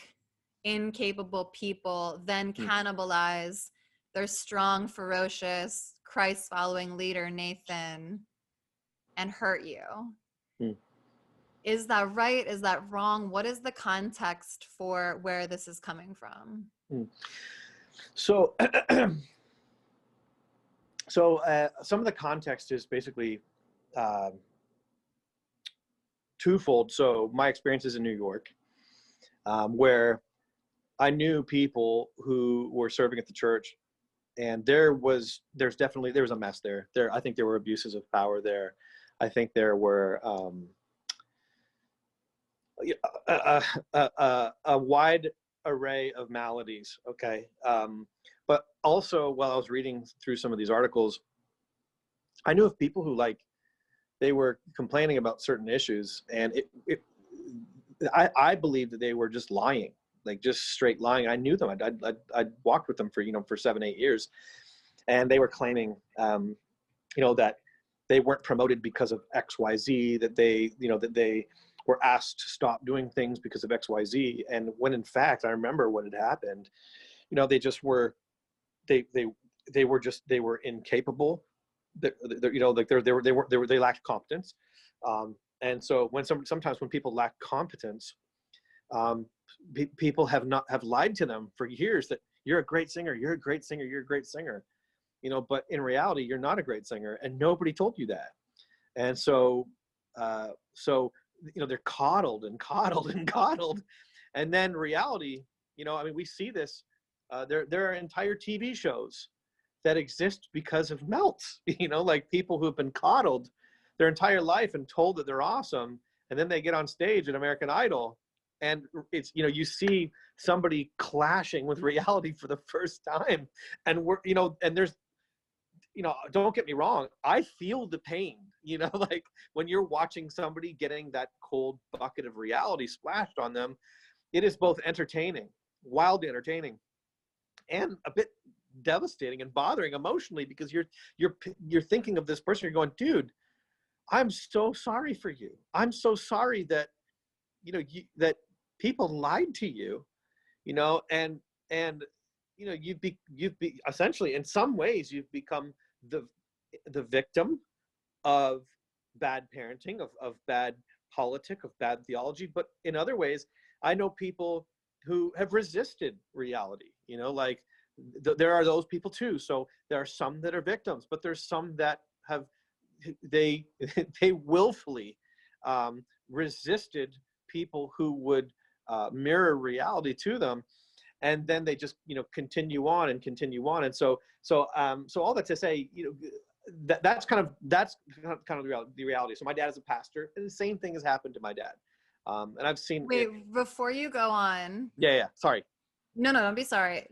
A: incapable people then cannibalize their strong, ferocious, Christ-following leader, Nathan, and hurt you. Is that right? Is that wrong? What is the context for where this is coming from?
B: So, some of the context is basically twofold. So my experiences in New York, where I knew people who were serving at the church, and there was a mess there. I think there were abuses of power there. I think there were a wide array of maladies. Okay. But also, while I was reading through some of these articles, I knew of people who they were complaining about certain issues, and I believed that they were just lying, like just straight lying. I knew them. I'd walked with them for 7-8 years, and they were claiming you know, that they weren't promoted because of XYZ, that they, you know, that they were asked to stop doing things because of XYZ. And when in fact, I remember when it happened, you know, they just were, they were incapable. You know, like they lacked competence. And so sometimes when people lack competence, people have lied to them for years that you're a great singer, you're a great singer, you're a great singer, you know, but in reality, you're not a great singer, and nobody told you that. And so, you know, they're coddled and coddled and coddled. And then reality, you know, I mean, we see this, there are entire TV shows that exist because of melts, you know, like people who've been coddled their entire life and told that they're awesome. And then they get on stage at American Idol, and it's, you know, you see somebody clashing with reality for the first time. And we're, you know, and there's, you know, don't get me wrong, I feel the pain, you know, like when you're watching somebody getting that cold bucket of reality splashed on them, it is both entertaining, wildly entertaining, and a bit devastating and bothering emotionally, because you're thinking of this person, you're going, dude, I'm so sorry for you. I'm so sorry that, you know, that people lied to you, you know, and you know, you've essentially, in some ways, you've become the victim of bad parenting, of bad politic, of bad theology. But in other ways, I know people who have resisted reality, you know, like there are those people too. So there are some that are victims, but there's some that have, they willfully resisted people who would mirror reality to them. And then they just, you know, continue on and continue on. And so all that to say, you know, that's kind of the reality. So my dad is a pastor, and the same thing has happened to my dad. And I've seen.
A: Wait, before you go on.
B: Yeah. Sorry.
A: No, don't be sorry.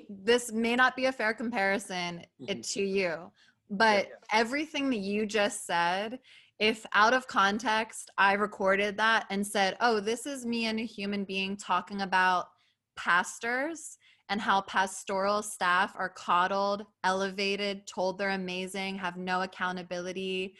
A: This may not be a fair comparison to you, but everything that you just said, if out of context, I recorded that and said, oh, this is me and a human being talking about pastors and how pastoral staff are coddled, elevated, told they're amazing, have no accountability.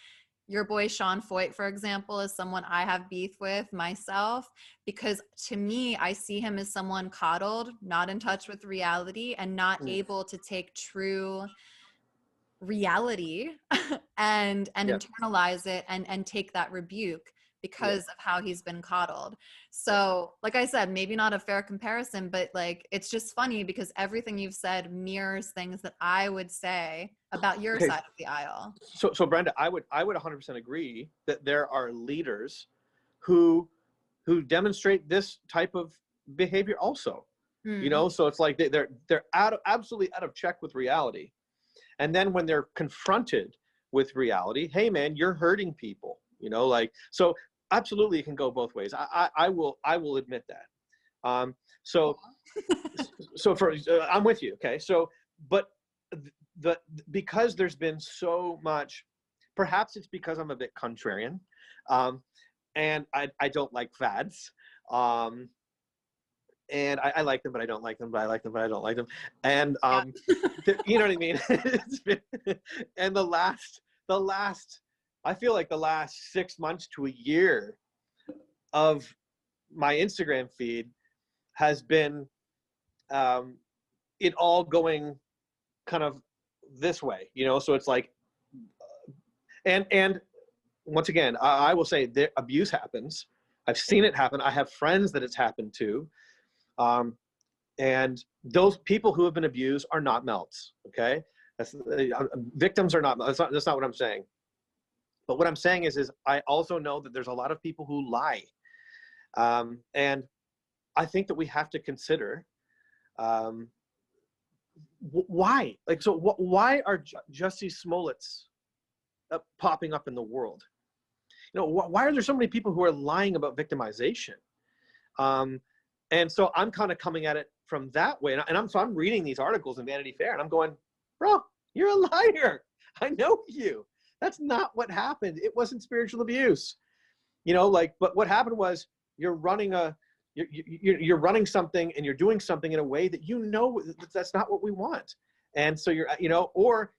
A: Your boy Sean Foyt, for example, is someone I have beef with myself, because to me, I see him as someone coddled, not in touch with reality, and not able to take true reality and internalize it and take that rebuke because of how he's been coddled. So like I said, maybe not a fair comparison, but like, it's just funny because everything you've said mirrors things that I would say about your side of the aisle.
B: So Brenda, I would 100% agree that there are leaders who demonstrate this type of behavior also. You know, so it's like they're absolutely out of check with reality. And then when they're confronted with reality, hey man, you're hurting people, you know, like, so absolutely it can go both ways. I will admit that. So I'm with you. Okay. So, but because there's been so much, perhaps it's because I'm a bit contrarian, and I don't like fads. And I like them, but I don't like them, but I like them, but I don't like them. And, you know what I mean? And the last, I feel like the last 6 months to a year of my Instagram feed has been, it all going kind of this way, you know? So it's like, and once again, I will say that abuse happens. I've seen it happen. I have friends that it's happened to. And those people who have been abused are not melts. Okay. Victims are not, that's not what I'm saying. But what I'm saying is I also know that there's a lot of people who lie. And I think that we have to consider, why, like, so why are Jussie Smollett's popping up in the world? You know, why are there so many people who are lying about victimization? And so I'm kind of coming at it from that way. And I'm reading these articles in Vanity Fair and I'm going, bro, you're a liar. I know you. That's not what happened. It wasn't spiritual abuse. You know, like, but what happened was you're running something and you're doing something in a way that, you know, that's not what we want. And so you're, you know, or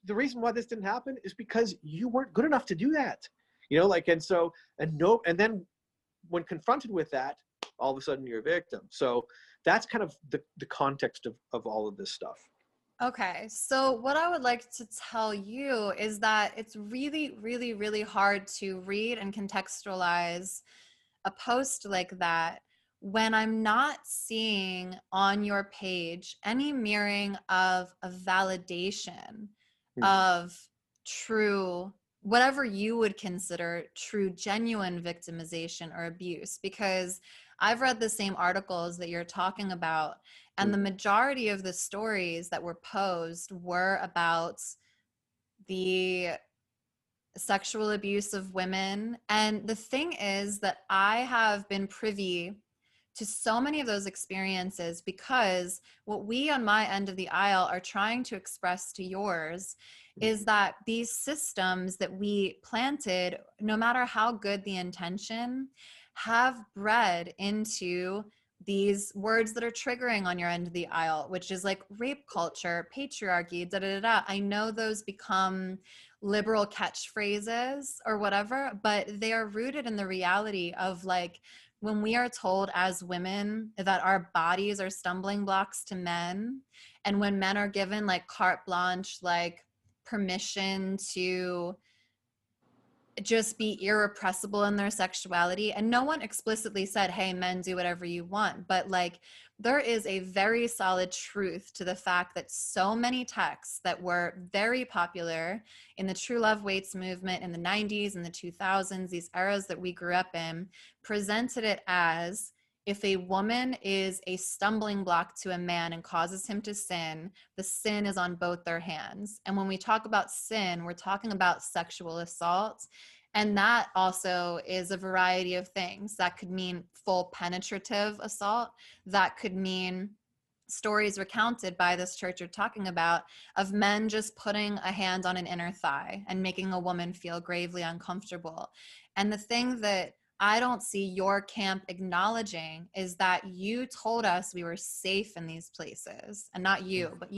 B: the reason why this didn't happen is because you weren't good enough to do that. Like, and then when confronted with that, all of a sudden you're a victim. So that's kind of the context of all of this stuff.
A: Okay, so what I would like to tell you is that it's really, really, really hard to read and contextualize a post like that when I'm not seeing on your page any mirroring of a validation of true, whatever you would consider true, genuine victimization or abuse. Because I've read the same articles that you're talking about, and the majority of the stories that were posed were about the sexual abuse of women. And the thing is that I have been privy to so many of those experiences because what we on my end of the aisle are trying to express to yours is that these systems that we planted, no matter how good the intention, have bred into these words that are triggering on your end of the aisle, which is like rape culture, patriarchy, da da da. I know those become liberal catchphrases or whatever, but they are rooted in the reality of like when we are told as women that our bodies are stumbling blocks to men, and when men are given like carte blanche, like permission to just be irrepressible in their sexuality. And no one explicitly said, hey, men, do whatever you want. But like, there is a very solid truth to the fact that so many texts that were very popular in the True Love Waits movement in the 90s and the 2000s, these eras that we grew up in, presented it as if a woman is a stumbling block to a man and causes him to sin, the sin is on both their hands. And when we talk about sin, we're talking about sexual assault. And that also is a variety of things. That could mean full penetrative assault. That could mean stories recounted by this church you're talking about of men just putting a hand on an inner thigh and making a woman feel gravely uncomfortable. And the thing that I don't see your camp acknowledging is that you told us we were safe in these places, and not you, but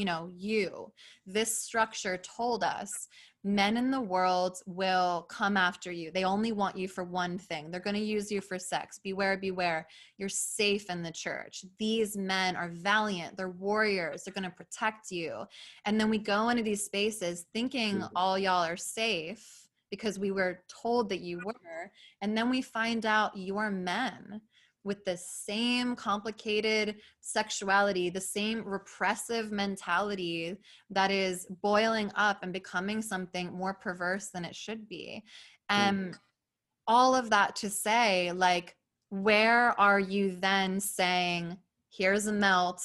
A: this structure told us men in the world will come after you. They only want you for one thing. They're going to use you for sex. Beware, beware. You're safe in the church. These men are valiant. They're warriors. They're going to protect you. And then we go into these spaces thinking all y'all are safe because we were told that you were. And then we find out you're men with the same complicated sexuality, the same repressive mentality that is boiling up and becoming something more perverse than it should be. And all of that to say, like, where are you then saying, here's a melt,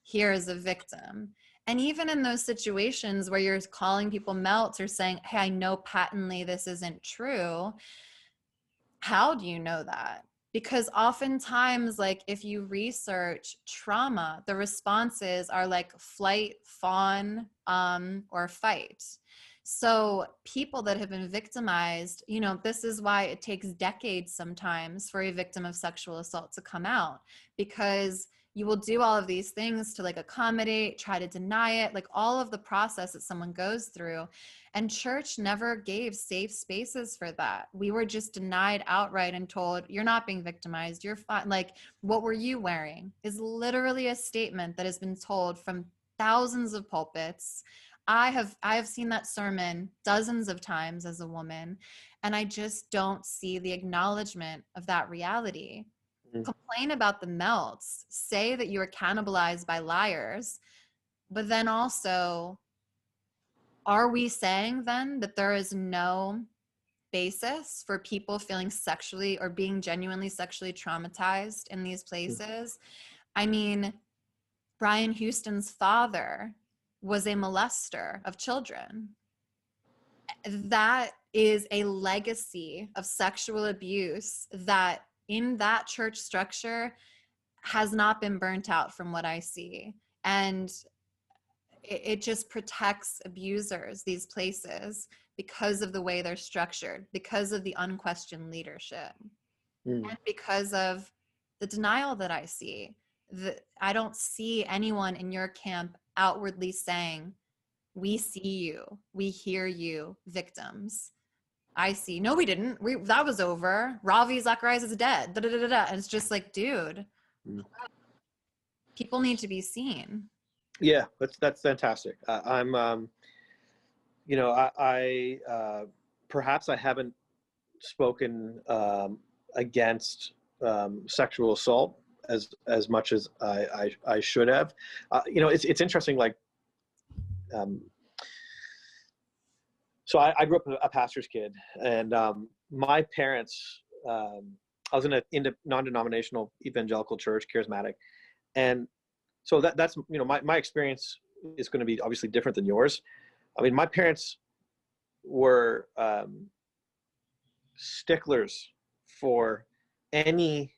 A: here's a victim? And even in those situations where you're calling people melts or saying, hey, I know patently this isn't true, how do you know that? Because oftentimes, like if you research trauma, the responses are like flight, fawn, or fight. So people that have been victimized, this is why it takes decades sometimes for a victim of sexual assault to come out, because you will do all of these things to like accommodate, try to deny it, like all of the process that someone goes through. And church never gave safe spaces for that. We were just denied outright and told, you're not being victimized, you're fine. Like, what were you wearing is literally a statement that has been told from thousands of pulpits. I have seen that sermon dozens of times as a woman, and I just don't see the acknowledgement of that reality. Complain about the melts, say that you were cannibalized by liars, but then also, are we saying then that there is no basis for people feeling sexually or being genuinely sexually traumatized in these places? I mean, Brian Houston's father was a molester of children. That is a legacy of sexual abuse that in that church structure has not been burnt out from what I see. And it just protects abusers, these places, because of the way they're structured, because of the unquestioned leadership, and because of the denial that I see. I don't see anyone in your camp outwardly saying, We see you. We hear you, victims. I see. No, we didn't. That was over. Ravi Zacharias is dead. Da, da, da, da, da. And it's just like, dude, people need to be seen.
B: Yeah, that's fantastic. I'm, perhaps I haven't spoken against sexual assault as much as I should have. It's interesting. Like, so I grew up a pastor's kid, and my parents. I was in a non-denominational evangelical church, charismatic, and so that's my experience is going to be obviously different than yours. I mean, my parents were sticklers for any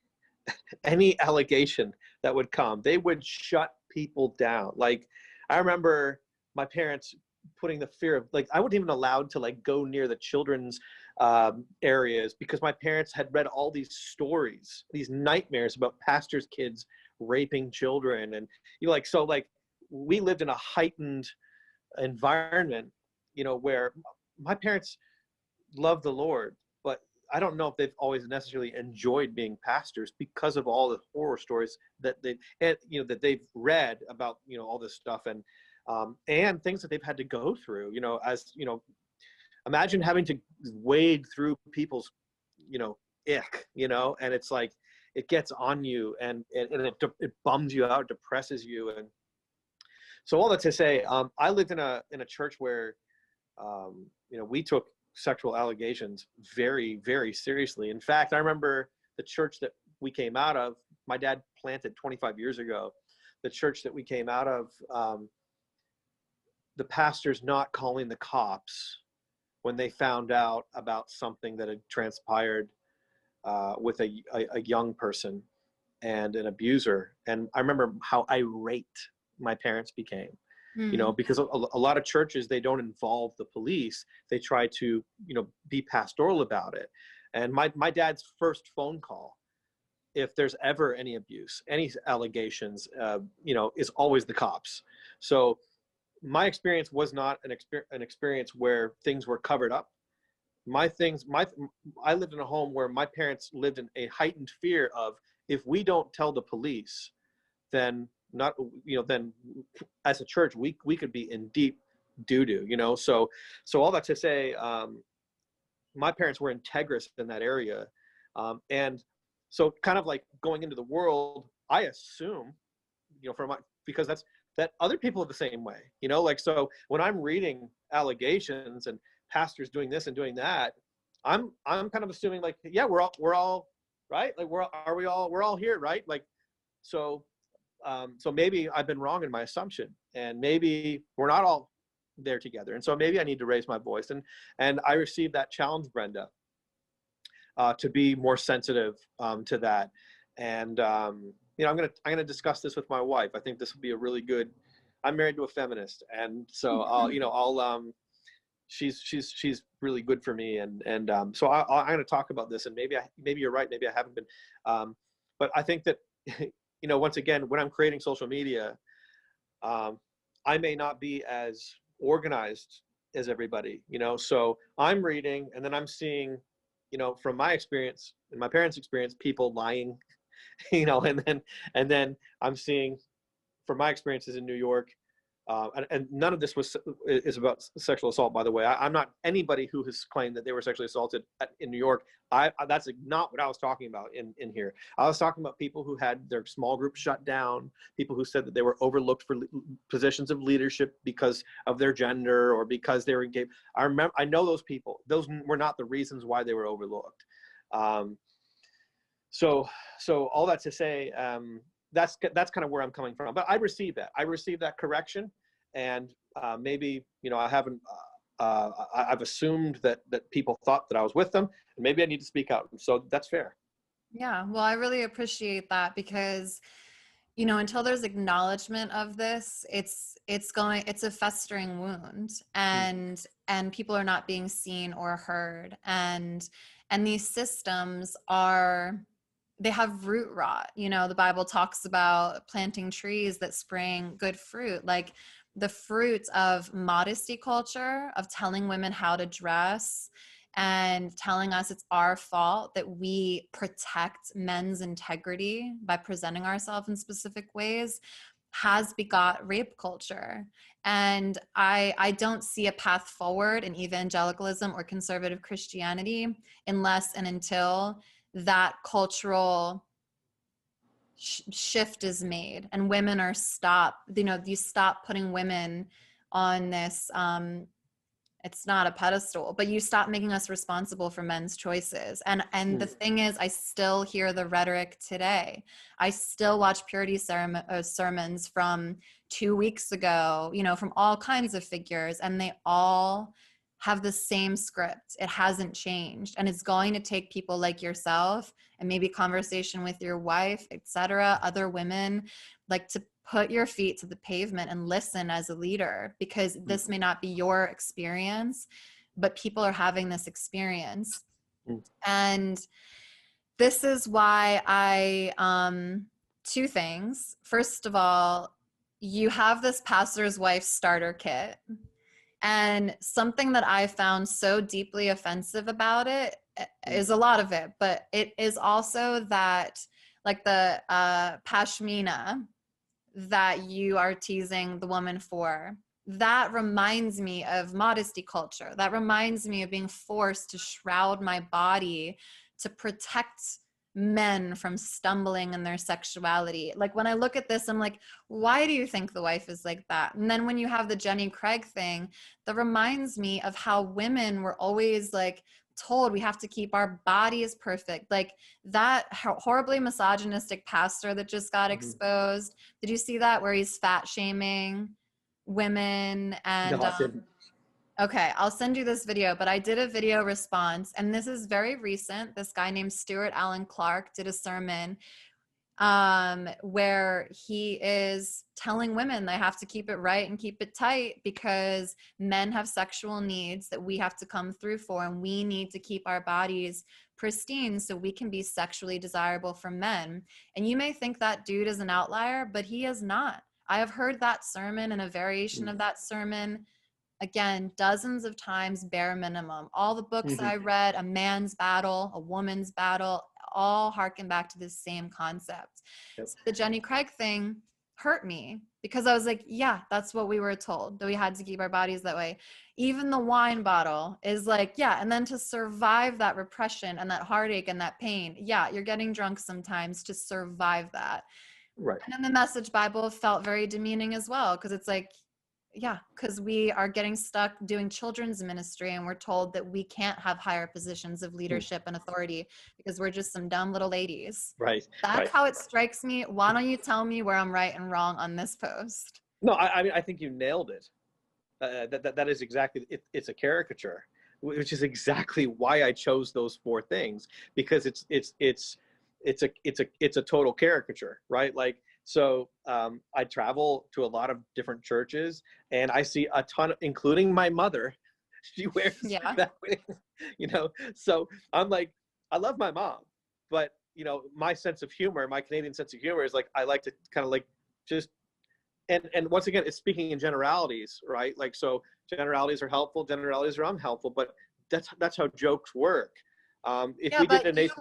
B: allegation that would come. They would shut people down. Like, I remember my parents putting the fear of, like, I wasn't even allowed to like go near the children's areas because my parents had read all these stories, these nightmares about pastors' kids raping children. And so like we lived in a heightened environment, where my parents loved the Lord, but I don't know if they've always necessarily enjoyed being pastors because of all the horror stories that they've read about, all this stuff, and things that they've had to go through, imagine having to wade through people's, ick, and it's like, it gets on you, and it bums you out, depresses you. And so all that to say, I lived in a church where, we took sexual allegations very, very seriously. In fact, I remember the church that we came out of, my dad planted 25 years ago, the church that we came out of, the pastors not calling the cops when they found out about something that had transpired with a young person and an abuser. And I remember how irate my parents became. Because a lot of churches, they don't involve the police. They try to, be pastoral about it. And my dad's first phone call, if there's ever any abuse, any allegations, is always the cops. So my experience was not an experience where things were covered up. I lived in a home where my parents lived in a heightened fear of, if we don't tell the police, then then as a church we could be in deep doo-doo. So all that to say, my parents were integrous in that area, and so kind of like going into the world, I assume, because that other people are the same way, like, so when I'm reading allegations and pastors doing this and doing that, I'm kind of assuming, like, yeah, we're all right, like we're all here, right? Like, so maybe I've been wrong in my assumption, and maybe we're not all there together. And so maybe I need to raise my voice. And I received that challenge, Brenda, to be more sensitive to that. And I'm gonna discuss this with my wife. I think this will be a really good. I'm married to a feminist, and so she's really good for me. And so I'm gonna talk about this. And maybe you're right. Maybe I haven't been. But I think that. Once again, when I'm creating social media, I may not be as organized as everybody, so I'm reading, and then I'm seeing, from my experience and my parents' experience, people lying, and then I'm seeing, from my experiences in New York, and none of this is about sexual assault, by the way. I'm not anybody who has claimed that they were sexually assaulted in New York. That's not what I was talking about in here. I was talking about people who had their small group shut down, people who said that they were overlooked for positions of leadership because of their gender or because they were gay. I know those people. Those were not the reasons why they were overlooked. So all that to say, that's kind of where I'm coming from. But I received that correction, and maybe I haven't. I've assumed that people thought that I was with them, and maybe I need to speak out. So that's fair.
A: Yeah, well, I really appreciate that, because until there's acknowledgement of this, it's a festering wound, and people are not being seen or heard, and these systems they have root rot. The Bible talks about planting trees that spring good fruit. Like, the fruits of modesty culture, of telling women how to dress and telling us it's our fault that we protect men's integrity by presenting ourselves in specific ways, has begot rape culture. And I don't see a path forward in evangelicalism or conservative Christianity unless and until that cultural shift is made and women are you stop putting women on this it's not a pedestal, but you stop making us responsible for men's choices. And the thing is, I still hear the rhetoric today. I still watch purity sermons from 2 weeks ago, from all kinds of figures, and they all have the same script. It hasn't changed. And it's going to take people like yourself and maybe conversation with your wife, etc., other women, like, to put your feet to the pavement and listen as a leader, because this may not be your experience, but people are having this experience. And this is why two things. First of all, you have this pastor's wife starter kit. And something that I found so deeply offensive about it is a lot of it, but it is also that, like, the pashmina that you are teasing the woman for, that reminds me of modesty culture. That reminds me of being forced to shroud my body to protect men from stumbling in their sexuality. Like, when I look at this, I'm like, why do you think the wife is like that? And then when you have the Jenny Craig thing, that reminds me of how women were always like told we have to keep our bodies perfect. Like, that horribly misogynistic pastor that just got exposed. Did you see that, where he's fat shaming women? And
B: No, I didn't.
A: okay, I'll send you this video, but I did a video response, and this is very recent. This guy named Stuart Alan Clark did a sermon where he is telling women they have to keep it right and keep it tight because men have sexual needs that we have to come through for, and we need to keep our bodies pristine so we can be sexually desirable for men. And you may think that dude is an outlier, but he is not. I have heard that sermon and a variation of that sermon, again, dozens of times, bare minimum. All the books I read, A Man's Battle, A Woman's Battle, all harken back to this same concept. So the Jenny Craig thing hurt me because I was like, yeah, that's what we were told, that we had to keep our bodies that way. Even the wine bottle is like, yeah, and then to survive that repression and that heartache and that pain, yeah, you're getting drunk sometimes to survive that.
B: Right.
A: And then the Message Bible felt very demeaning as well, because it's like, yeah, because we are getting stuck doing children's ministry and we're told that we can't have higher positions of leadership and authority because we're just some dumb little ladies.
B: Right.
A: That's how it strikes me. Why don't you tell me where I'm right and wrong on this post?
B: No, I mean, I think you nailed it. That is exactly it. It's a caricature, which is exactly why I chose those four things, because it's a total caricature, right? Like, so I travel to a lot of different churches, and I see a ton, including my mother. She wears that way, So I'm like, I love my mom, but my sense of humor, my Canadian sense of humor is like, I like to kind of like just, and once again, it's speaking in generalities, right? Like, so generalities are helpful, generalities are unhelpful, but that's how jokes work. If we did a nation.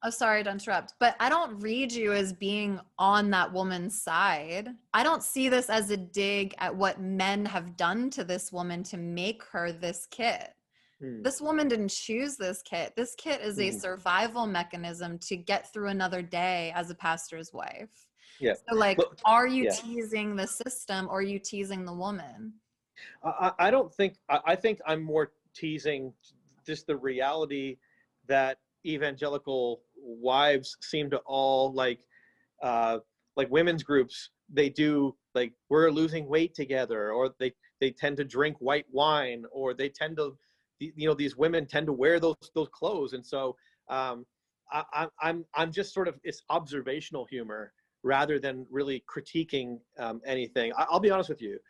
A: Oh, sorry to interrupt, but I don't read you as being on that woman's side. I don't see this as a dig at what men have done to this woman to make her this kit. This woman didn't choose this kit. This kit is a survival mechanism to get through another day as a pastor's wife.
B: Yeah.
A: So, like, are you teasing the system or are you teasing the woman?
B: I don't think, I think I'm more teasing just the reality that evangelical wives seem to all like women's groups, they do, like, we're losing weight together, or they tend to drink white wine, or they tend to, these women tend to wear those clothes. And so I'm just sort of, it's observational humor rather than really critiquing anything. I'll be honest with you,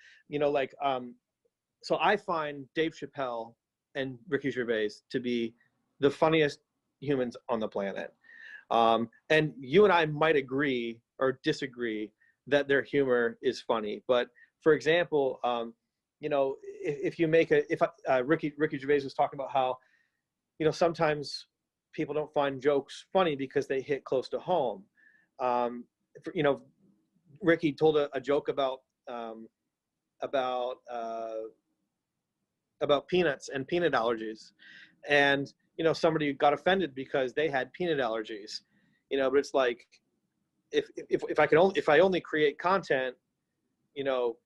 B: so I find Dave Chappelle and Ricky Gervais to be the funniest humans on the planet. And you and I might agree or disagree that their humor is funny, but for example, you know, if you make Ricky Gervais was talking about how, you know, sometimes people don't find jokes funny because they hit close to home. You know, Ricky told a joke about about uh, about peanuts and peanut allergies, and you know, somebody got offended because they had peanut allergies. You know, but it's like, if I only create content, you know,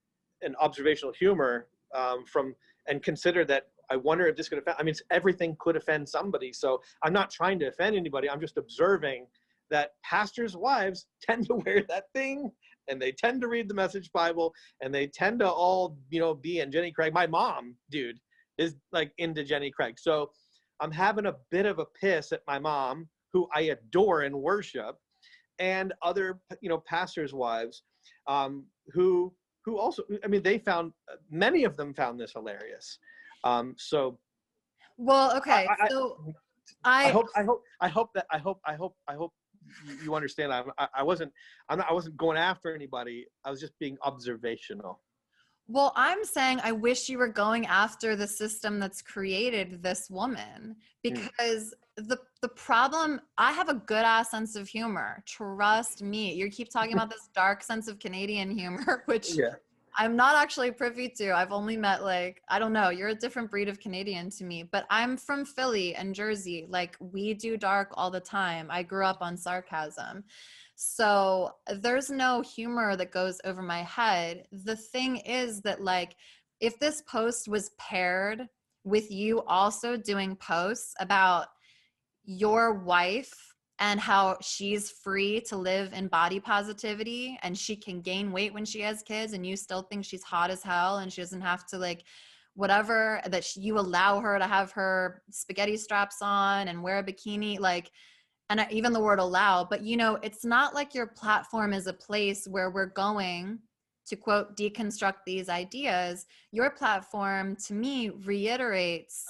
B: and observational humor, from, and consider that I wonder if this could offend. I mean, everything could offend somebody. So I'm not trying to offend anybody. I'm just observing that pastors' wives tend to wear that thing, and they tend to read the Message Bible, and they tend to all, you know, be in Jenny Craig. My mom, dude, is like into Jenny Craig. So I'm having a bit of a piss at my mom, who I adore and worship, and other, you know, pastors' wives, who also, I mean, they found, many of them found this hilarious. So
A: Well,
B: I,
A: okay.
B: I,
A: So
B: I
A: I
B: hope you understand. I wasn't going after anybody. I was just being observational.
A: Well, I'm saying I wish you were going after the system that's created this woman,
B: Mm.
A: because the problem, I have a good ass sense of humor. Trust me. You keep talking about this dark sense of Canadian humor, which
B: Yeah.
A: I'm not actually privy to. I've only met, like, I don't know, you're a different breed of Canadian to me, but I'm from Philly and Jersey. Like, we do dark all the time. I grew up on sarcasm. So there's no humor that goes over my head. The thing is that, like, if this post was paired with you also doing posts about your wife and how she's free to live in body positivity and she can gain weight when she has kids, and you still think she's hot as hell and she doesn't have to, like, whatever, that you allow her to have her spaghetti straps on and wear a bikini, like, and even the word allow, but you know, it's not like your platform is a place where we're going to, quote, deconstruct these ideas. Your platform, to me, reiterates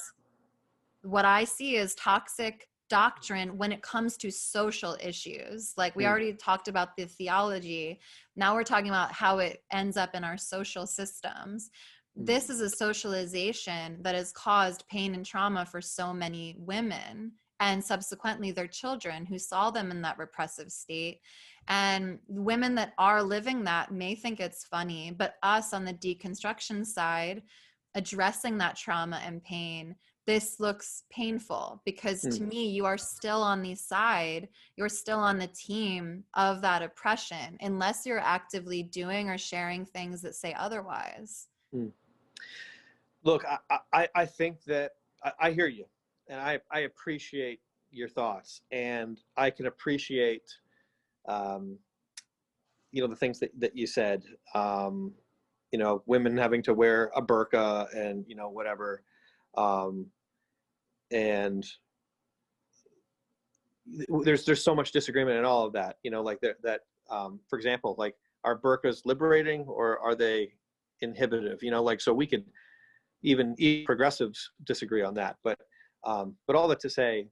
A: what I see as toxic doctrine when it comes to social issues. Like, we
B: Mm.
A: already talked about the theology. Now we're talking about how it ends up in our social systems.
B: Mm.
A: This is a socialization that has caused pain and trauma for so many women, and subsequently their children who saw them in that repressive state. And women that are living that may think it's funny, but us on the deconstruction side, addressing that trauma and pain, this looks painful, because to
B: Mm.
A: me, you are still on the side, you're still on the team of that oppression, unless you're actively doing or sharing things that say otherwise.
B: Mm. Look, I think that I hear you, and I appreciate your thoughts, and I can appreciate, um, you know, the things that you said, you know, women having to wear a burqa and, you know, whatever. Um, and there's so much disagreement in all of that, you know, like that, for example, like, are burqas liberating or are they inhibitive? You know, like, so we could even progressives disagree on that, but all that to say,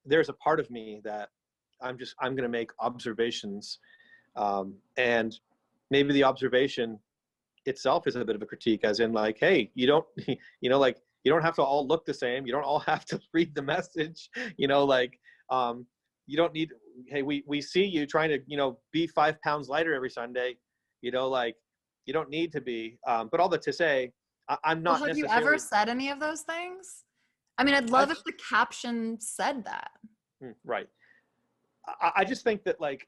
B: there's a part of me that I'm going to make observations, and maybe the observation itself is a bit of a critique, as in, like, hey, you don't you know, like, you don't have to all look the same, you don't all have to read the message, you know, like, you don't need, hey, we see you trying to, you know, be 5 pounds lighter every Sunday, you know, like, you don't need to be, but all that to say, I'm
A: Well,
B: not
A: have you ever
B: necessarily,
A: said any of those things? I mean, I'd love
B: I've,
A: if the caption said that.
B: right, I just think that, like,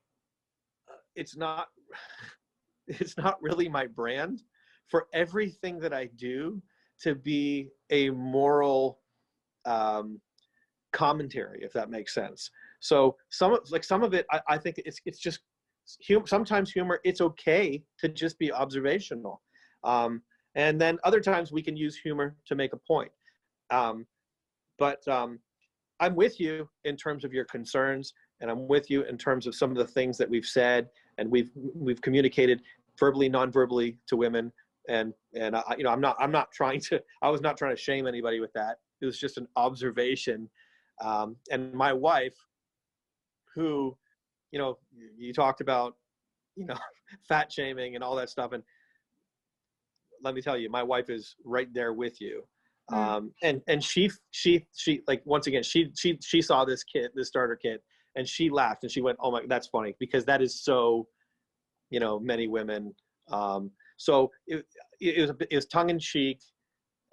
B: it's not it's not really my brand for everything that I do to be a moral, um, commentary, if that makes sense. So some of it, I think it's just sometimes humor. It's okay to just be observational, and then other times we can use humor to make a point. Um, but I'm with you in terms of your concerns, and I'm with you in terms of some of the things that we've said and we've communicated verbally, non-verbally to women. And you know, I'm not trying to. I was not trying to shame anybody with that. It was just an observation. And my wife, who, you know, you talked about, you know, fat shaming and all that stuff, and let me tell you, my wife is right there with you.
A: Mm.
B: And she like, once again, she saw this kit, this starter kit, and she laughed and she went, "Oh my, that's funny," because that is so, many women. So it was tongue in cheek,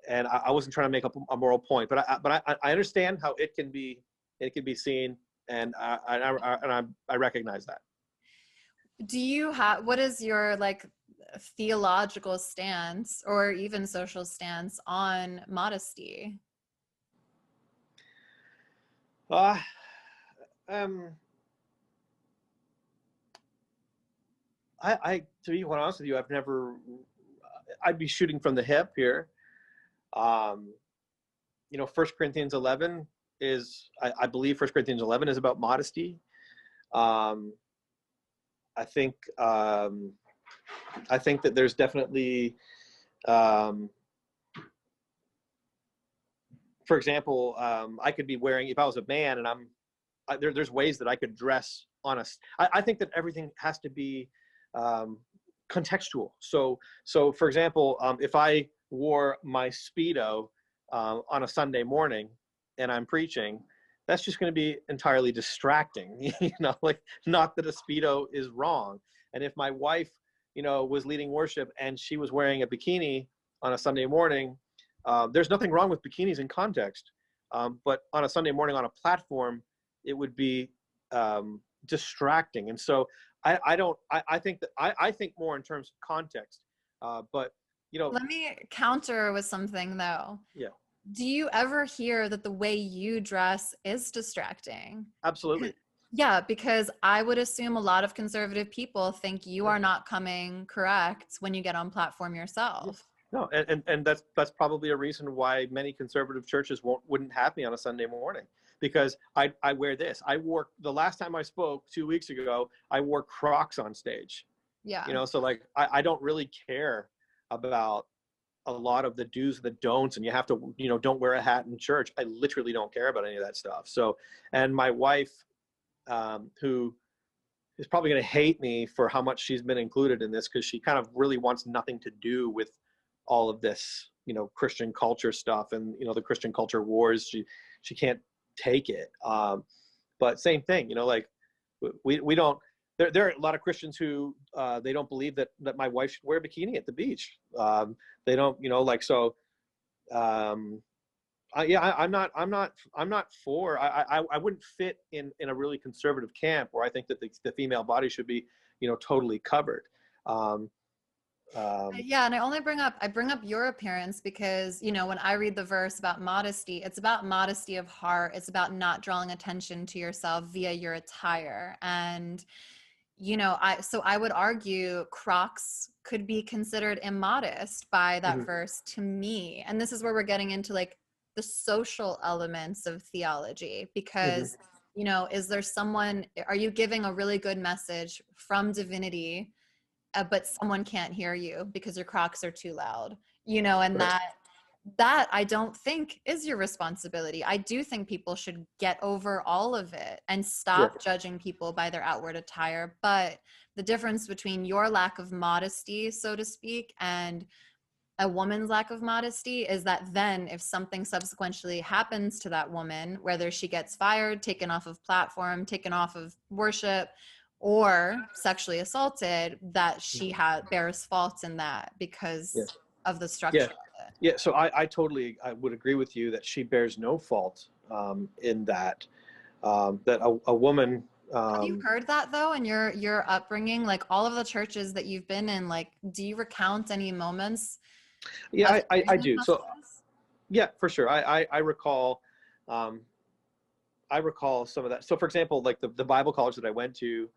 B: and I wasn't trying to make a moral point, but I understand how it can be seen, and I recognize that.
A: Do you have, what is your like theological stance or even social stance on modesty?
B: Uh, um, to be quite honest with you, I'd be shooting from the hip here. Um, 1 Corinthians 11 is, I believe 1 Corinthians 11 is about modesty. Um, I think, that there's definitely, for example, I could be wearing, if I was a man and there's ways that I could dress honest. I think that everything has to be contextual. So for example, if I wore my Speedo on a Sunday morning and I'm preaching, that's just going to be entirely distracting. Like, not that a Speedo is wrong. And if my wife, was leading worship and she was wearing a bikini on a Sunday morning, there's nothing wrong with bikinis in context. But on a Sunday morning on a platform, it would be distracting. And so I think more in terms of context. But
A: Let me counter with something though.
B: yeah,
A: Do you ever hear that the way you dress is distracting?
B: absolutely.
A: Yeah, because I would assume a lot of conservative people think you are not coming correct when you get on platform yourself.
B: No, and that's probably a reason why many conservative churches wouldn't have me on a Sunday morning, because I wear this. The last time I spoke 2 weeks ago, I wore Crocs on stage.
A: Yeah.
B: So like, I don't really care about a lot of the do's and the don'ts, and you have to, don't wear a hat in church. I literally don't care about any of that stuff. So, and my wife, who is probably going to hate me for how much she's been included in this, because she kind of really wants nothing to do with all of this, Christian culture stuff and, the Christian culture wars. She can't take it. But same thing, like, we don't, there are a lot of Christians who they don't believe that my wife should wear a bikini at the beach. They don't, like, so I'm not for, I wouldn't fit in a really conservative camp where I think that the female body should be, totally covered.
A: Yeah, and I bring up your appearance because, when I read the verse about modesty, it's about modesty of heart. It's about not drawing attention to yourself via your attire. And, I would argue Crocs could be considered immodest by that verse to me. And this is where we're getting into like the social elements of theology, because, is there are you giving a really good message from divinity, but someone can't hear you because your Crocs are too loud, and
B: Right.
A: that I don't think is your responsibility. I do think people should get over all of it and stop judging people by their outward attire. But the difference between your lack of modesty, so to speak, and a woman's lack of modesty is that then if something subsequently happens to that woman, whether she gets fired, taken off of platform, taken off of worship, or sexually assaulted, that she bears fault in that because of the structure of it.
B: Yeah, so I would agree with you that she bears no fault in that. That a woman.
A: Have you heard that though in your upbringing? Like all of the churches that you've been in, like, do you recount any moments?
B: Yeah, I do. So yeah, for sure. I recall, some of that. So for example, like the Bible college that I went to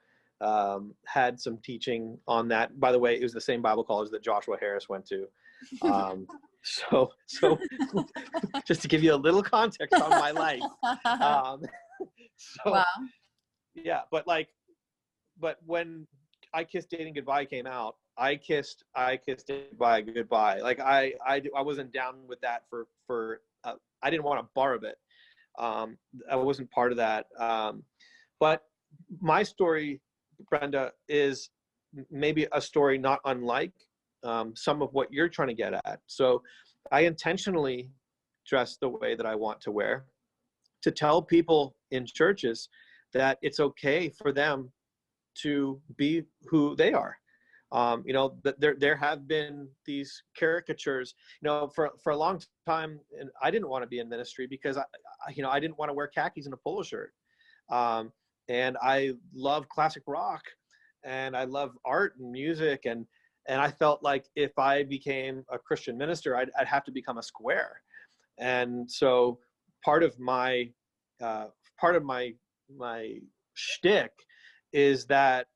B: had some teaching on that. By the way, it was the same Bible college that Joshua Harris went to. So just to give you a little context on my life. So
A: wow.
B: yeah, but when I Kissed Dating Goodbye came out, I kissed it goodbye. Like I wasn't down with that for I didn't want to borrow it. I wasn't part of that. But my story, Brenda, is maybe a story not unlike some of what you're trying to get at. So I intentionally dress the way that I want to wear, to tell people in churches that it's okay for them to be who they are. You know, there have been these caricatures, you know, for a long time, and I didn't want to be in ministry because I didn't want to wear khakis and a polo shirt. And I love classic rock, and I love art and music, and I felt like if I became a Christian minister, I'd have to become a square. And so part of my my shtick is that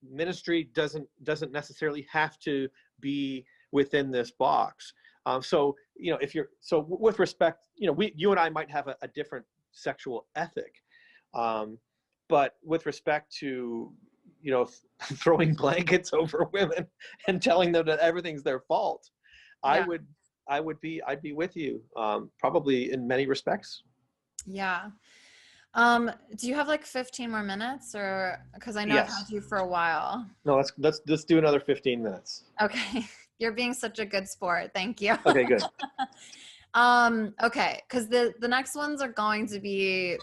B: ministry doesn't necessarily have to be within this box. So, you know, with respect, you know, you and I might have a different sexual ethic, but with respect to, you know, throwing blankets over women and telling them that everything's their fault,
A: Yeah.
B: I'd be with you, probably in many respects.
A: Yeah. Do you have like 15 more minutes, or because I know I've had
B: Yes.
A: you for a while?
B: No, let's do another 15 minutes.
A: Okay. You're being such a good sport. Thank you.
B: Okay, good.
A: Okay, because the next ones are going to be,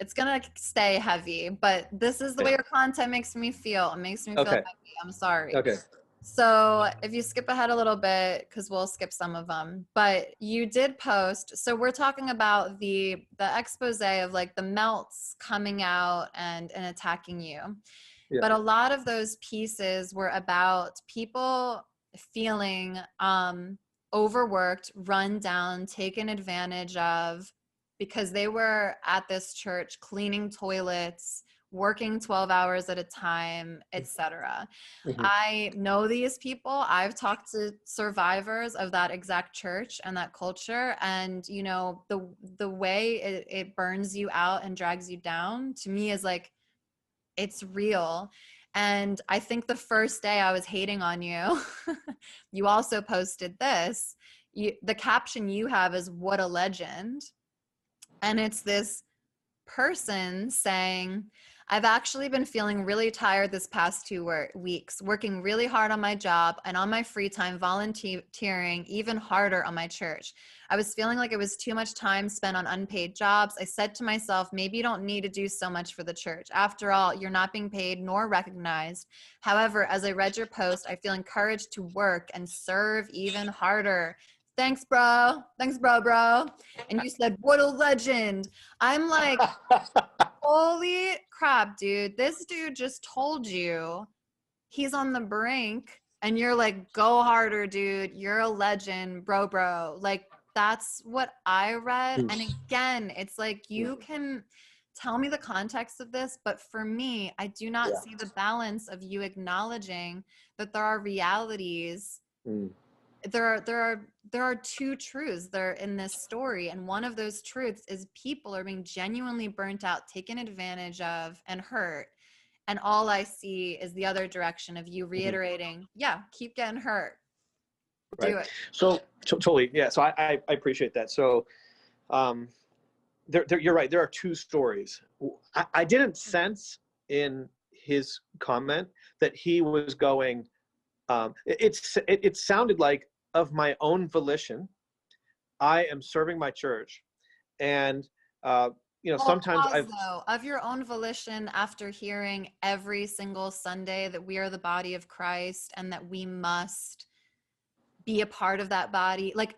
A: it's gonna stay heavy, but this is the way
B: Okay.
A: your content makes me feel. It makes me feel
B: Okay.
A: heavy. I'm sorry.
B: Okay.
A: So if you skip ahead a little bit, because we'll skip some of them, but you did post. So we're talking about the expose of like the melts coming out and attacking you.
B: Yeah.
A: But a lot of those pieces were about people feeling overworked, run down, taken advantage of, because they were at this church cleaning toilets, working 12 hours at a time, etc.
B: Mm-hmm.
A: I know these people. I've talked to survivors of that exact church and that culture, and you know, the way it burns you out and drags you down, to me, is like, it's real. And I think the first day I was hating on you, you also posted this. The caption you have is "What a legend," and it's this person saying, I've actually been feeling really tired this past 2 weeks, working really hard on my job and on my free time, volunteering even harder on my church. I was feeling like it was too much time spent on unpaid jobs. I said to myself, maybe you don't need to do so much for the church. After all, you're not being paid nor recognized. However, as I read your post, I feel encouraged to work and serve even harder. Thanks, bro. Thanks, bro. And you said, what a legend. I'm like, holy crap, dude. This dude just told you he's on the brink, and you're like, go harder, dude. You're a legend, bro. Like, that's what I read. And again, it's like, you can tell me the context of this, but for me, I do not see the balance of you acknowledging that there are realities. There are two truths there in this story, and one of those truths is people are being genuinely burnt out, taken advantage of, and hurt. And all I see is the other direction of you reiterating, yeah, keep getting hurt. Do it.
B: So totally, yeah. So I appreciate that. So you're right. There are two stories. I didn't sense in his comment that he was going. It sounded like, of my own volition, I am serving my church, and you know,
A: Well,
B: sometimes
A: pause though. Of your own volition, after hearing every single Sunday that we are the body of Christ and that we must be a part of that body, like,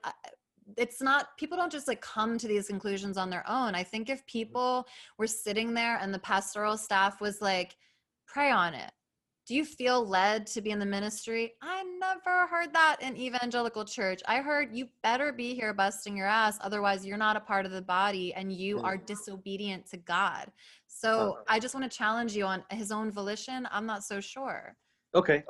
A: it's not, people don't just like come to these conclusions on their own. I think if people were sitting there and the pastoral staff was like, pray on it. Do you feel led to be in the ministry? I never heard that in evangelical church. I heard you better be here busting your ass, otherwise you're not a part of the body and you are disobedient to God. So I just want to challenge you on his own volition. I'm not so sure.
B: Okay,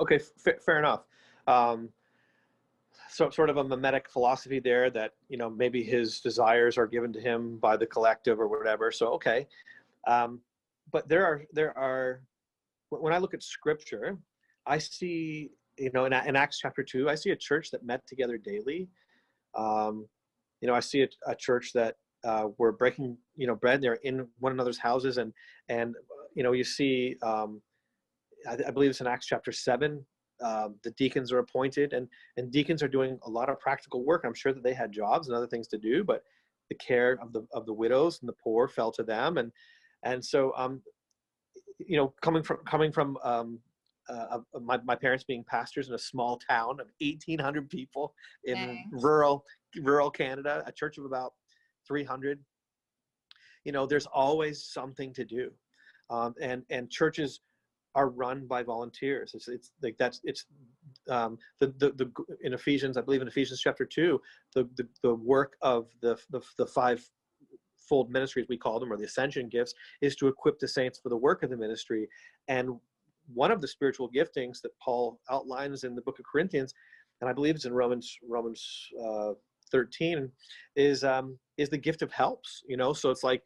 B: fair enough. So sort of a mimetic philosophy there, that, you know, maybe his desires are given to him by the collective or whatever. So okay, but there are when I look at scripture, I see, you know, in Acts chapter 2, I see a church that met together daily. You know, I see a church that were breaking, you know, bread. They're in one another's houses, and you know, you see, I believe it's in Acts chapter 7, the deacons are appointed, and deacons are doing a lot of practical work. I'm sure that they had jobs and other things to do, but the care of the widows and the poor fell to them. And so coming from my parents being pastors in a small town of 1,800 people in
A: Dang.
B: rural Canada, a church of about 300, there's always something to do. And churches are run by volunteers. It's like the in Ephesians, I believe in Ephesians chapter 2, the work of the five-fold ministries, we call them, or the ascension gifts, is to equip the saints for the work of the ministry. And one of the spiritual giftings that Paul outlines in the book of Corinthians, and I believe it's in Romans 13, is the gift of helps. So it's like,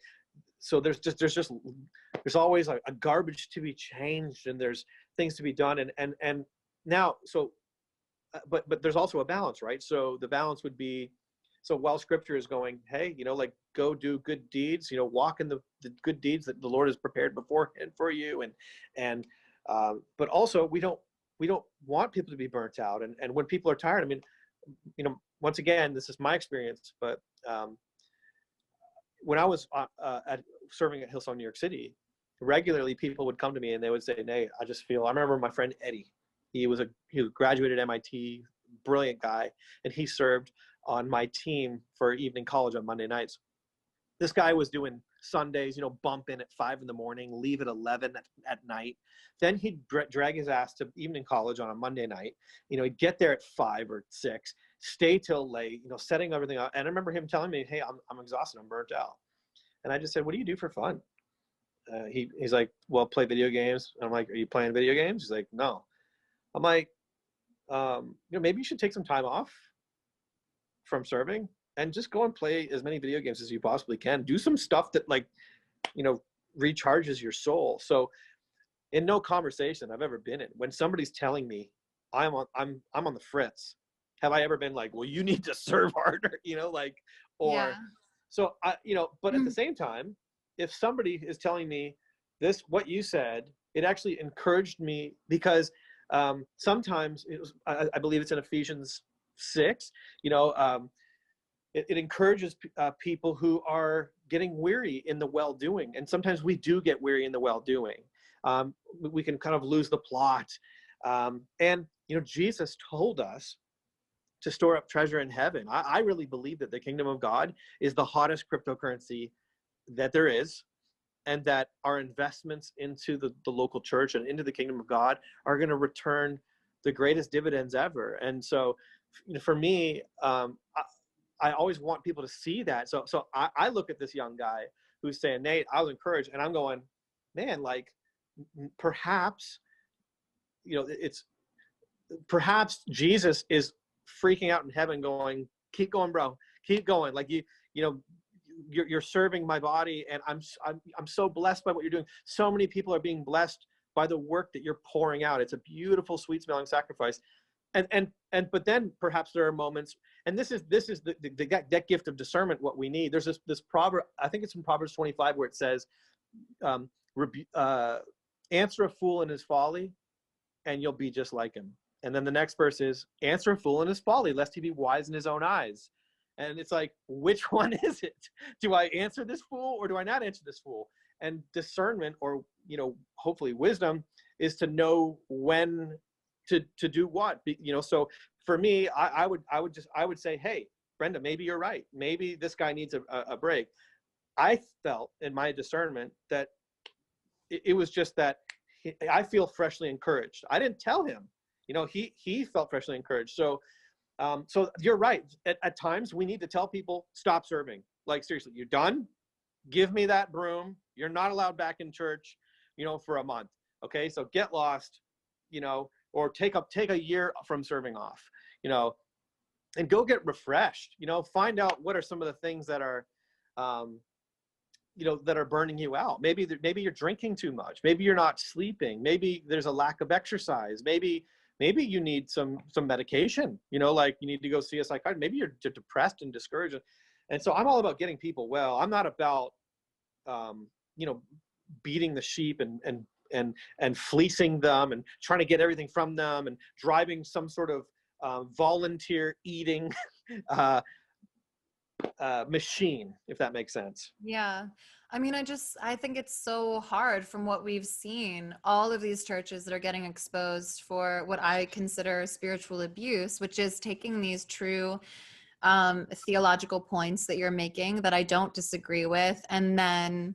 B: so there's always a garbage to be changed, and there's things to be done, and now, so but there's also a balance, right? So the balance would be, so while scripture is going, hey, like, go do good deeds, walk in the good deeds that the Lord has prepared beforehand for you, and but also we don't want people to be burnt out, and when people are tired, I mean, once again, this is my experience, but when I was serving at Hillsong, New York City, regularly people would come to me and they would say, Nate, I remember my friend Eddie. He graduated MIT, brilliant guy, and he served on my team for evening college on Monday nights. This guy was doing Sundays, bump in at 5 a.m, leave at 11 at night. Then he'd drag his ass to evening college on a Monday night. He'd get there at 5 or 6, stay till late, setting everything up. And I remember him telling me, hey, I'm exhausted, I'm burnt out. And I just said, what do you do for fun? He's like, well, play video games. And I'm like, are you playing video games? He's like, no. I'm like, maybe you should take some time off from serving and just go and play as many video games as you possibly can. Do some stuff that, like, recharges your soul. So in no conversation I've ever been in, when somebody's telling me I'm on the fritz, have I ever been like, well, you need to serve harder, or
A: Yeah.
B: so but at the same time, if somebody is telling me this, what you said, it actually encouraged me, because sometimes I believe it's in Ephesians 6, it encourages people who are getting weary in the well-doing. And sometimes we do get weary in the well-doing. We can kind of lose the plot. And Jesus told us to store up treasure in heaven. I really believe that the kingdom of God is the hottest cryptocurrency that there is, and that our investments into the local church and into the kingdom of God are going to return the greatest dividends ever. And so, for me, I always want people to see that. So I look at this young guy who's saying, Nate, I was encouraged, and I'm going, man, like, perhaps, it's perhaps Jesus is freaking out in heaven going, keep going, bro, keep going. Like, you're serving my body, and I'm so blessed by what you're doing. So many people are being blessed by the work that you're pouring out. It's a beautiful, sweet smelling sacrifice. But then perhaps there are moments, and this is that gift of discernment, what we need. There's this proverb, I think it's in Proverbs 25, where it says, answer a fool in his folly, and you'll be just like him. And then the next verse is, answer a fool in his folly, lest he be wise in his own eyes. And it's like, which one is it? Do I answer this fool, or do I not answer this fool? And discernment, or hopefully wisdom, is to know when to do what. So for me, I would say, hey, Brenda, maybe you're right. Maybe this guy needs a break. I felt in my discernment that it was just that I feel freshly encouraged. I didn't tell him, he felt freshly encouraged. So you're right. At times we need to tell people, stop serving. Like, seriously, you're done. Give me that broom. You're not allowed back in church, for a month. Okay. So get lost, or take a year from serving off, and go get refreshed, find out what are some of the things that are, that are burning you out. Maybe you're drinking too much. Maybe you're not sleeping. Maybe there's a lack of exercise. Maybe you need some medication, like you need to go see a psychiatrist. Maybe you're depressed and discouraged. And so I'm all about getting people well. I'm not about, beating the sheep and and fleecing them and trying to get everything from them and driving some sort of volunteer eating machine, if that makes sense.
A: Yeah. I mean, I think it's so hard from what we've seen. All of these churches that are getting exposed for what I consider spiritual abuse, which is taking these true theological points that you're making that I don't disagree with, and then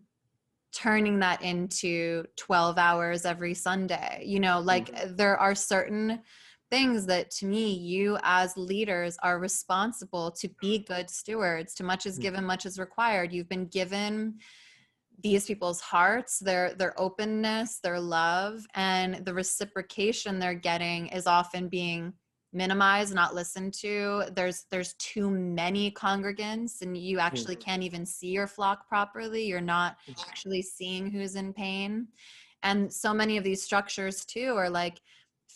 A: turning that into 12 hours every Sunday. You know, like there are certain things that to me, you as leaders are responsible to be good stewards. To much is given, much is required. You've been given these people's hearts, their openness, their love, and the reciprocation they're getting is often being minimized, not listened to. There's too many congregants, and you actually can't even see your flock properly. You're not actually seeing who's in pain. And so many of these structures too are like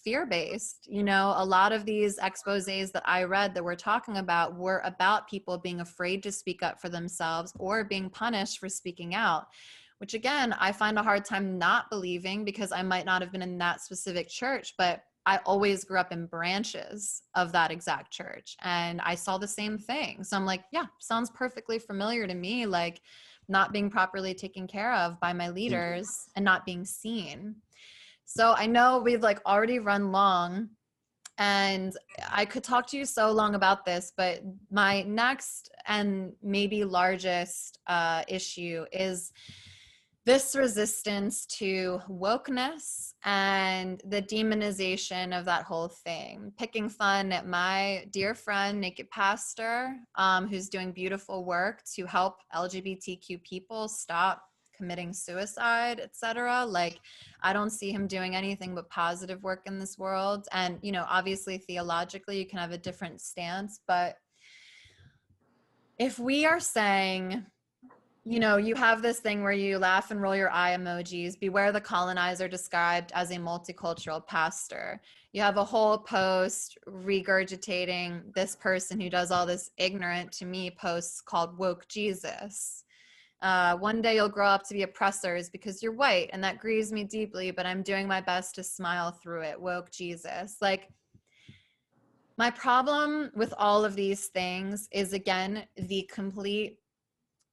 A: fear-based. You know, a lot of these exposés that I read that we're talking about were about people being afraid to speak up for themselves or being punished for speaking out, which again, I find a hard time not believing because I might not have been in that specific church, but I always grew up in branches of that exact church and I saw the same thing. So I'm like, yeah, sounds perfectly familiar to me, like not being properly taken care of by my leaders and not being seen. So I know we've like already run long and I could talk to you so long about this, but my next and maybe largest issue is this resistance to wokeness and the demonization of that whole thing, picking fun at my dear friend, Naked Pastor, who's doing beautiful work to help LGBTQ people stop committing suicide, etc. Like, I don't see him doing anything but positive work in this world. And, you know, obviously theologically you can have a different stance, but if we are saying, you know, you have this thing where you laugh and roll your eye emojis, beware the colonizer described as a multicultural pastor. You have a whole post regurgitating this person who does all this ignorant to me posts called woke Jesus. One day you'll grow up to be oppressors because you're white, and that grieves me deeply, but I'm doing my best to smile through it. Woke Jesus. Like, my problem with all of these things is, again, the complete,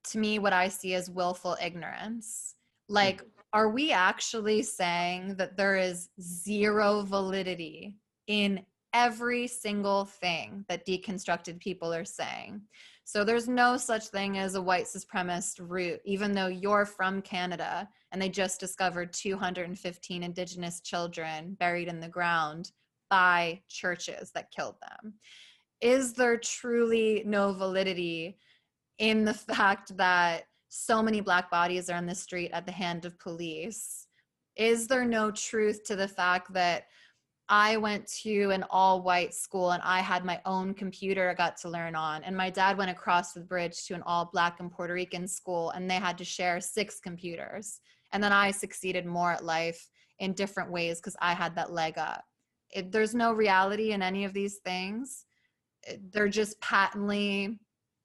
A: to me, what I see as willful ignorance. Like, are we actually saying that there is zero validity in every single thing that deconstructed people are saying? So there's no such thing as a white supremacist root, even though you're from Canada and they just discovered 215 Indigenous children buried in the ground by churches that killed them. Is there truly no validity in the fact that so many Black bodies are on the street at the hand of police? Is there no truth to the fact that I went to an all-white school and I had my own computer I got to learn on, and my dad went across the bridge to an all-Black and Puerto Rican school and they had to share 6 computers, and then I succeeded more at life in different ways because I had that leg up? There's no reality in any of these things. They're just patently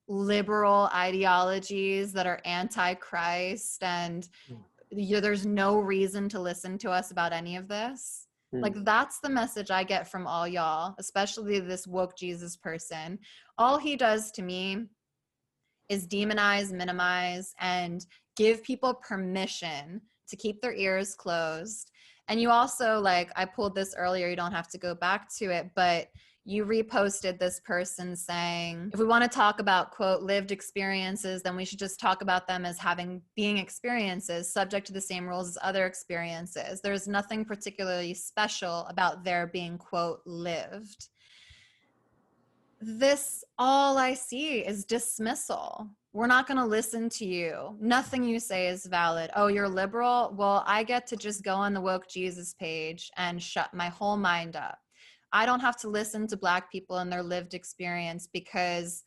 A: liberal ideologies that are anti-Christ, and there's no reason to listen to us about any of this. Like, that's the message I get from all y'all, especially this woke Jesus person. All he does to me is demonize, minimize, and give people permission to keep their ears closed. And you also, like, I pulled this earlier, you don't have to go back to it, but you reposted this person saying, if we want to talk about, quote, lived experiences, then we should just talk about them as being experiences subject to the same rules as other experiences. There's nothing particularly special about their being, quote, lived. This, all I see is dismissal. We're not going to listen to you. Nothing you say is valid. Oh, you're liberal? Well, I get to just go on the woke Jesus page and shut my whole mind up. I don't have to listen to Black people and their lived experience because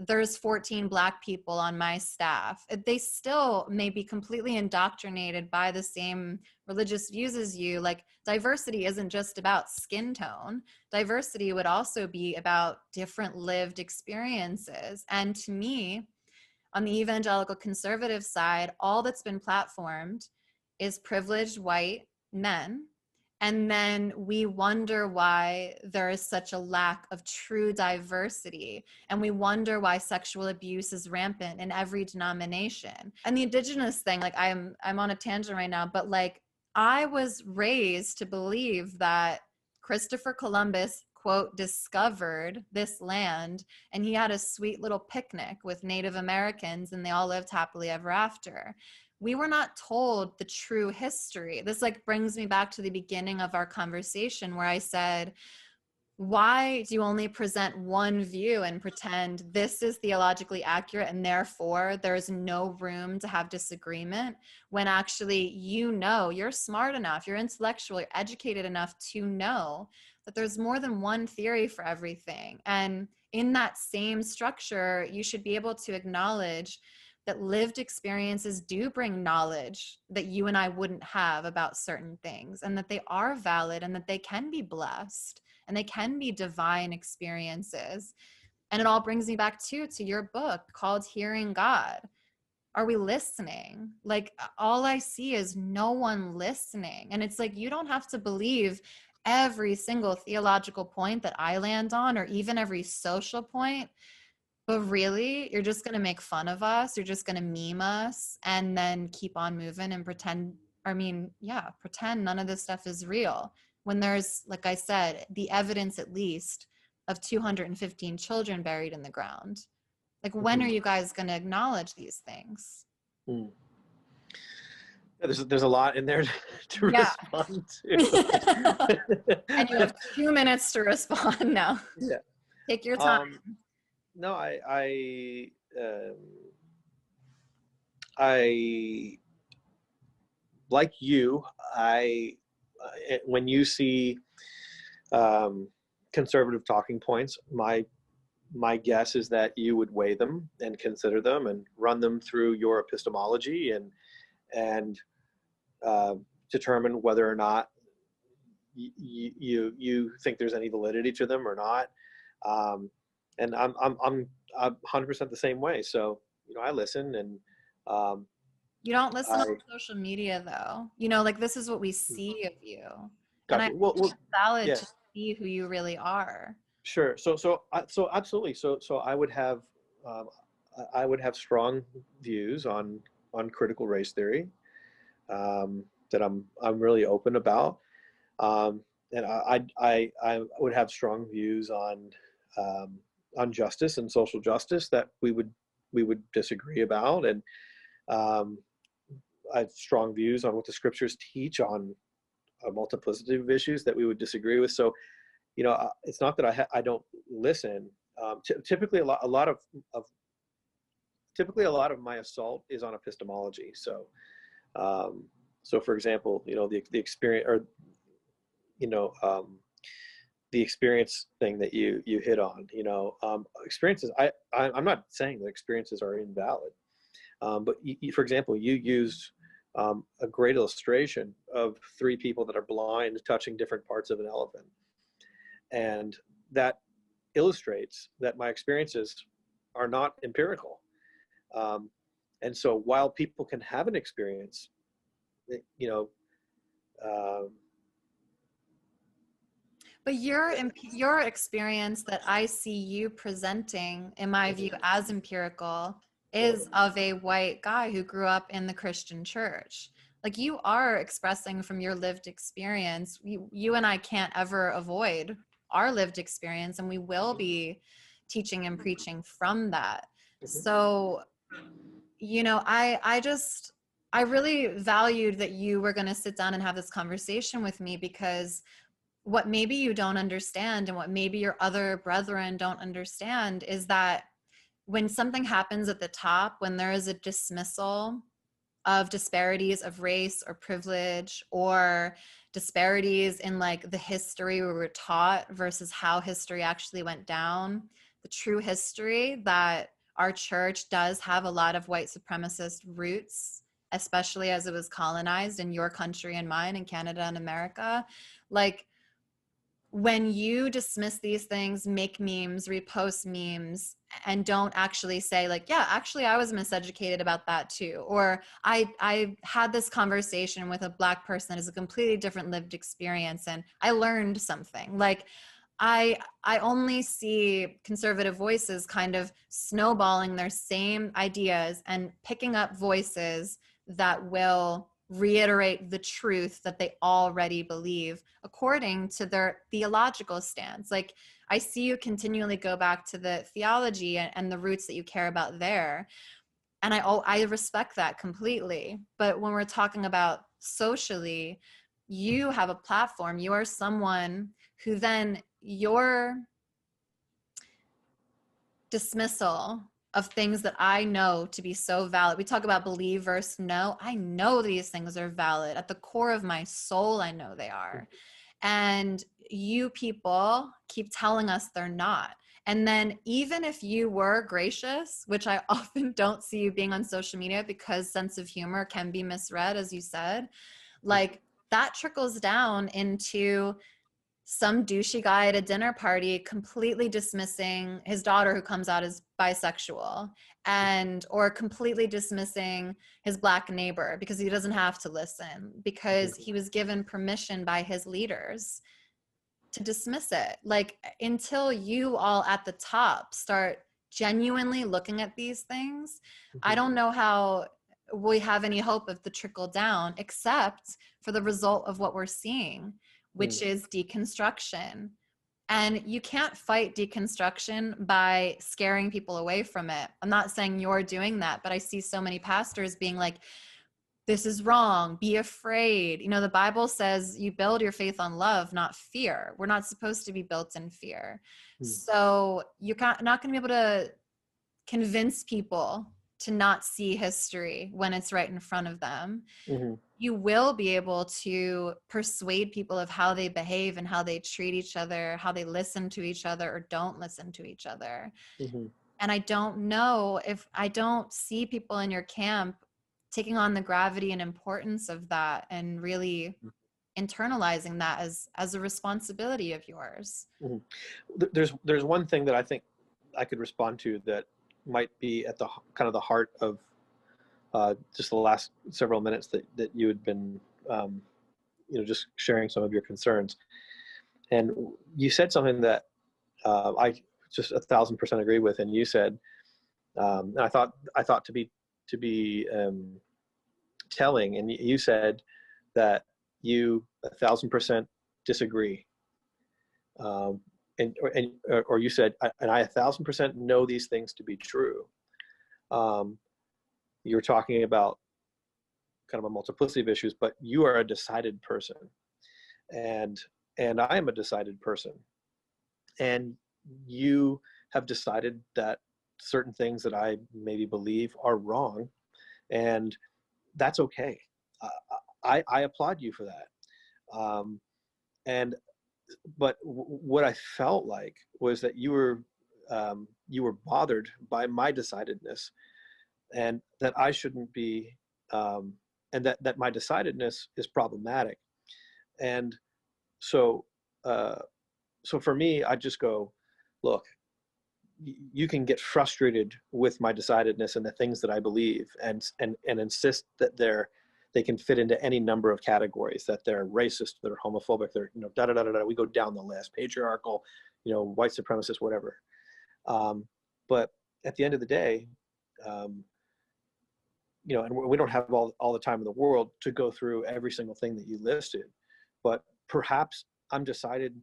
A: there's 14 Black people on my staff. They still may be completely indoctrinated by the same religious views as you. Like, diversity isn't just about skin tone. Diversity would also be about different lived experiences. And to me, on the evangelical conservative side, all that's been platformed is privileged white men. And then we wonder why there is such a lack of true diversity. And we wonder why sexual abuse is rampant in every denomination. And the indigenous thing, like I'm on a tangent right now, but like I was raised to believe that Christopher Columbus, quote, discovered this land, and he had a sweet little picnic with Native Americans and they all lived happily ever after. We were not told the true history. This like brings me back to the beginning of our conversation where I said, why do you only present one view and pretend this is theologically accurate and therefore there's no room to have disagreement, when actually you're smart enough, you're intellectual, you're educated enough to know that there's more than one theory for everything. And in that same structure, you should be able to acknowledge that lived experiences do bring knowledge that you and I wouldn't have about certain things, and that they are valid and that they can be blessed and they can be divine experiences. And it all brings me back to your book called Hearing God. Are we listening? Like all I see is no one listening. And it's like, you don't have to believe every single theological point that I land on, or even every social point. But really, you're just going to make fun of us. You're just going to meme us and then keep on moving and pretend. Pretend none of this stuff is real. When there's, like I said, the evidence at least of 215 children buried in the ground. Like, when are you guys going to acknowledge these things?
B: Yeah, there's a lot in there to respond to.
A: And you have 2 minutes to respond now.
B: Yeah.
A: Take your time.
B: No, I like you. When you see conservative talking points, my guess is that you would weigh them and consider them and run them through your epistemology and determine whether or not you think there's any validity to them or not. And I'm 100% the same way. So, I listen and
A: you don't listen on social media though. Like this is what we see of you.
B: Gotcha.
A: And it's valid
B: yeah.
A: to see who you really are.
B: Sure. So absolutely. So I would have strong views on critical race theory that I'm really open about, and I would have strong views on justice and social justice that we would disagree about, and I have strong views on what the scriptures teach on a multiplicity of issues that we would disagree with. So, it's not that I don't listen. Typically, a lot of my assault is on epistemology. So, for example, the experience, or the experience thing that you hit on. Experiences. I'm not saying that experiences are invalid, but for example, you used a great illustration of 3 people that are blind touching different parts of an elephant. And that illustrates that my experiences are not empirical. And so while people can have an experience,
A: but your experience that I see you presenting, in my view, as empirical, is of a white guy who grew up in the Christian church. Like, you are expressing from your lived experience. You and I can't ever avoid our lived experience, and we will be teaching and preaching from that. So, I really valued that you were going to sit down and have this conversation with me, because what maybe you don't understand and what maybe your other brethren don't understand is that when something happens at the top, when there is a dismissal of disparities of race or privilege, or disparities in like the history we were taught versus how history actually went down, the true history that our church does have a lot of white supremacist roots, especially as it was colonized in your country and mine, in Canada and America. Like, when you dismiss these things, make memes, repost memes, and don't actually say like, yeah, actually I was miseducated about that too. Or I had this conversation with a Black person that has a completely different lived experience and I learned something. Like I only see conservative voices kind of snowballing their same ideas and picking up voices that will reiterate the truth that they already believe according to their theological stance. Like I see you continually go back to the theology and the roots that you care about there. And I respect that completely. But when we're talking about socially, you have a platform. You are someone who then your dismissal of things that I know to be so valid. We talk about believe versus know. I know these things are valid. At the core of my soul, I know they are. And you people keep telling us they're not. And then even if you were gracious, which I often don't see you being on social media because sense of humor can be misread, as you said, like that trickles down into some douchey guy at a dinner party completely dismissing his daughter who comes out as bisexual, and or completely dismissing his Black neighbor because he doesn't have to listen because he was given permission by his leaders to dismiss it. Like until you all at the top start genuinely looking at these things, I don't know how we have any hope of the trickle down except for the result of what we're seeing, which is deconstruction. And you can't fight deconstruction by scaring people away from it. I'm not saying you're doing that, but I see so many pastors being like, this is wrong, be afraid. You know, the Bible says you build your faith on love, not fear. We're not supposed to be built in fear. So you're not going to be able to convince people to not see history when it's right in front of them. You will be able to persuade people of how they behave and how they treat each other, how they listen to each other or don't listen to each other. And I don't know, if I don't see people in your camp taking on the gravity and importance of that and really internalizing that as a responsibility of yours.
B: There's one thing that I think I could respond to that might be at the kind of the heart of just the last several minutes that you had been just sharing some of your concerns. And you said something that I just 1,000% agree with. And you said, and I thought to be telling, and you said that you 1,000% disagree. Or you said, and I 1,000% know these things to be true. You're talking about kind of a multiplicity of issues, but you are a decided person, and I am a decided person, and you have decided that certain things that I maybe believe are wrong, and that's okay. I applaud you for that. But what I felt like was that you were bothered by my decidedness, and that I shouldn't be, and that my decidedness is problematic. And so for me, I just go, look, you can get frustrated with my decidedness and the things that I believe, and insist that they can fit into any number of categories, that they're racist, they're homophobic, they're da da da da da. We go down the list, patriarchal, white supremacist, whatever. But at the end of the day, and we don't have all the time in the world to go through every single thing that you listed, but perhaps I'm decided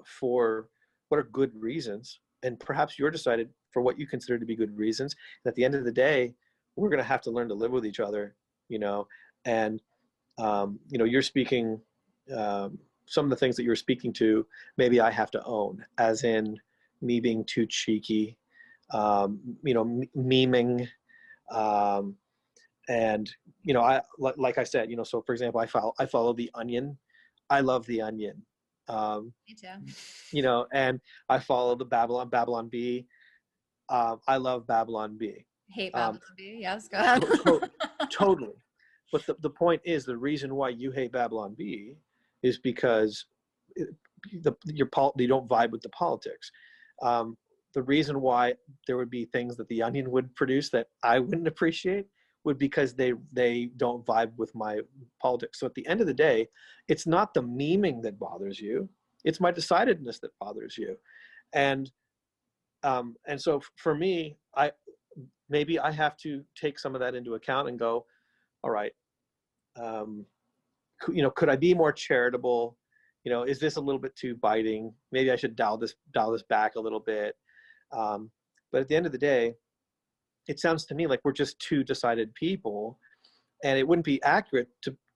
B: for what are good reasons, and perhaps you're decided for what you consider to be good reasons. And at the end of the day, we're going to have to learn to live with each other, and you're speaking, some of the things that you're speaking to, maybe I have to own, as in me being too cheeky, memeing, and I like I said, so for example, I follow The Onion. I love The Onion.
A: Me too.
B: And I follow the Babylon Bee. I love Babylon Bee.
A: Hate Babylon Bee. Yes, go ahead.
B: Totally. But the point is, the reason why you hate Babylon Bee is because you don't vibe with the politics. The reason why there would be things that the Onion would produce that I wouldn't appreciate would because they don't vibe with my politics. So at the end of the day, it's not the memeing that bothers you, it's my decidedness that bothers you. And so for me, maybe I have to take some of that into account and go, all right, could I be more charitable? Is this a little bit too biting? Maybe I should dial this back a little bit. But at the end of the day, it sounds to me like we're just two decided people, and it wouldn't be accurate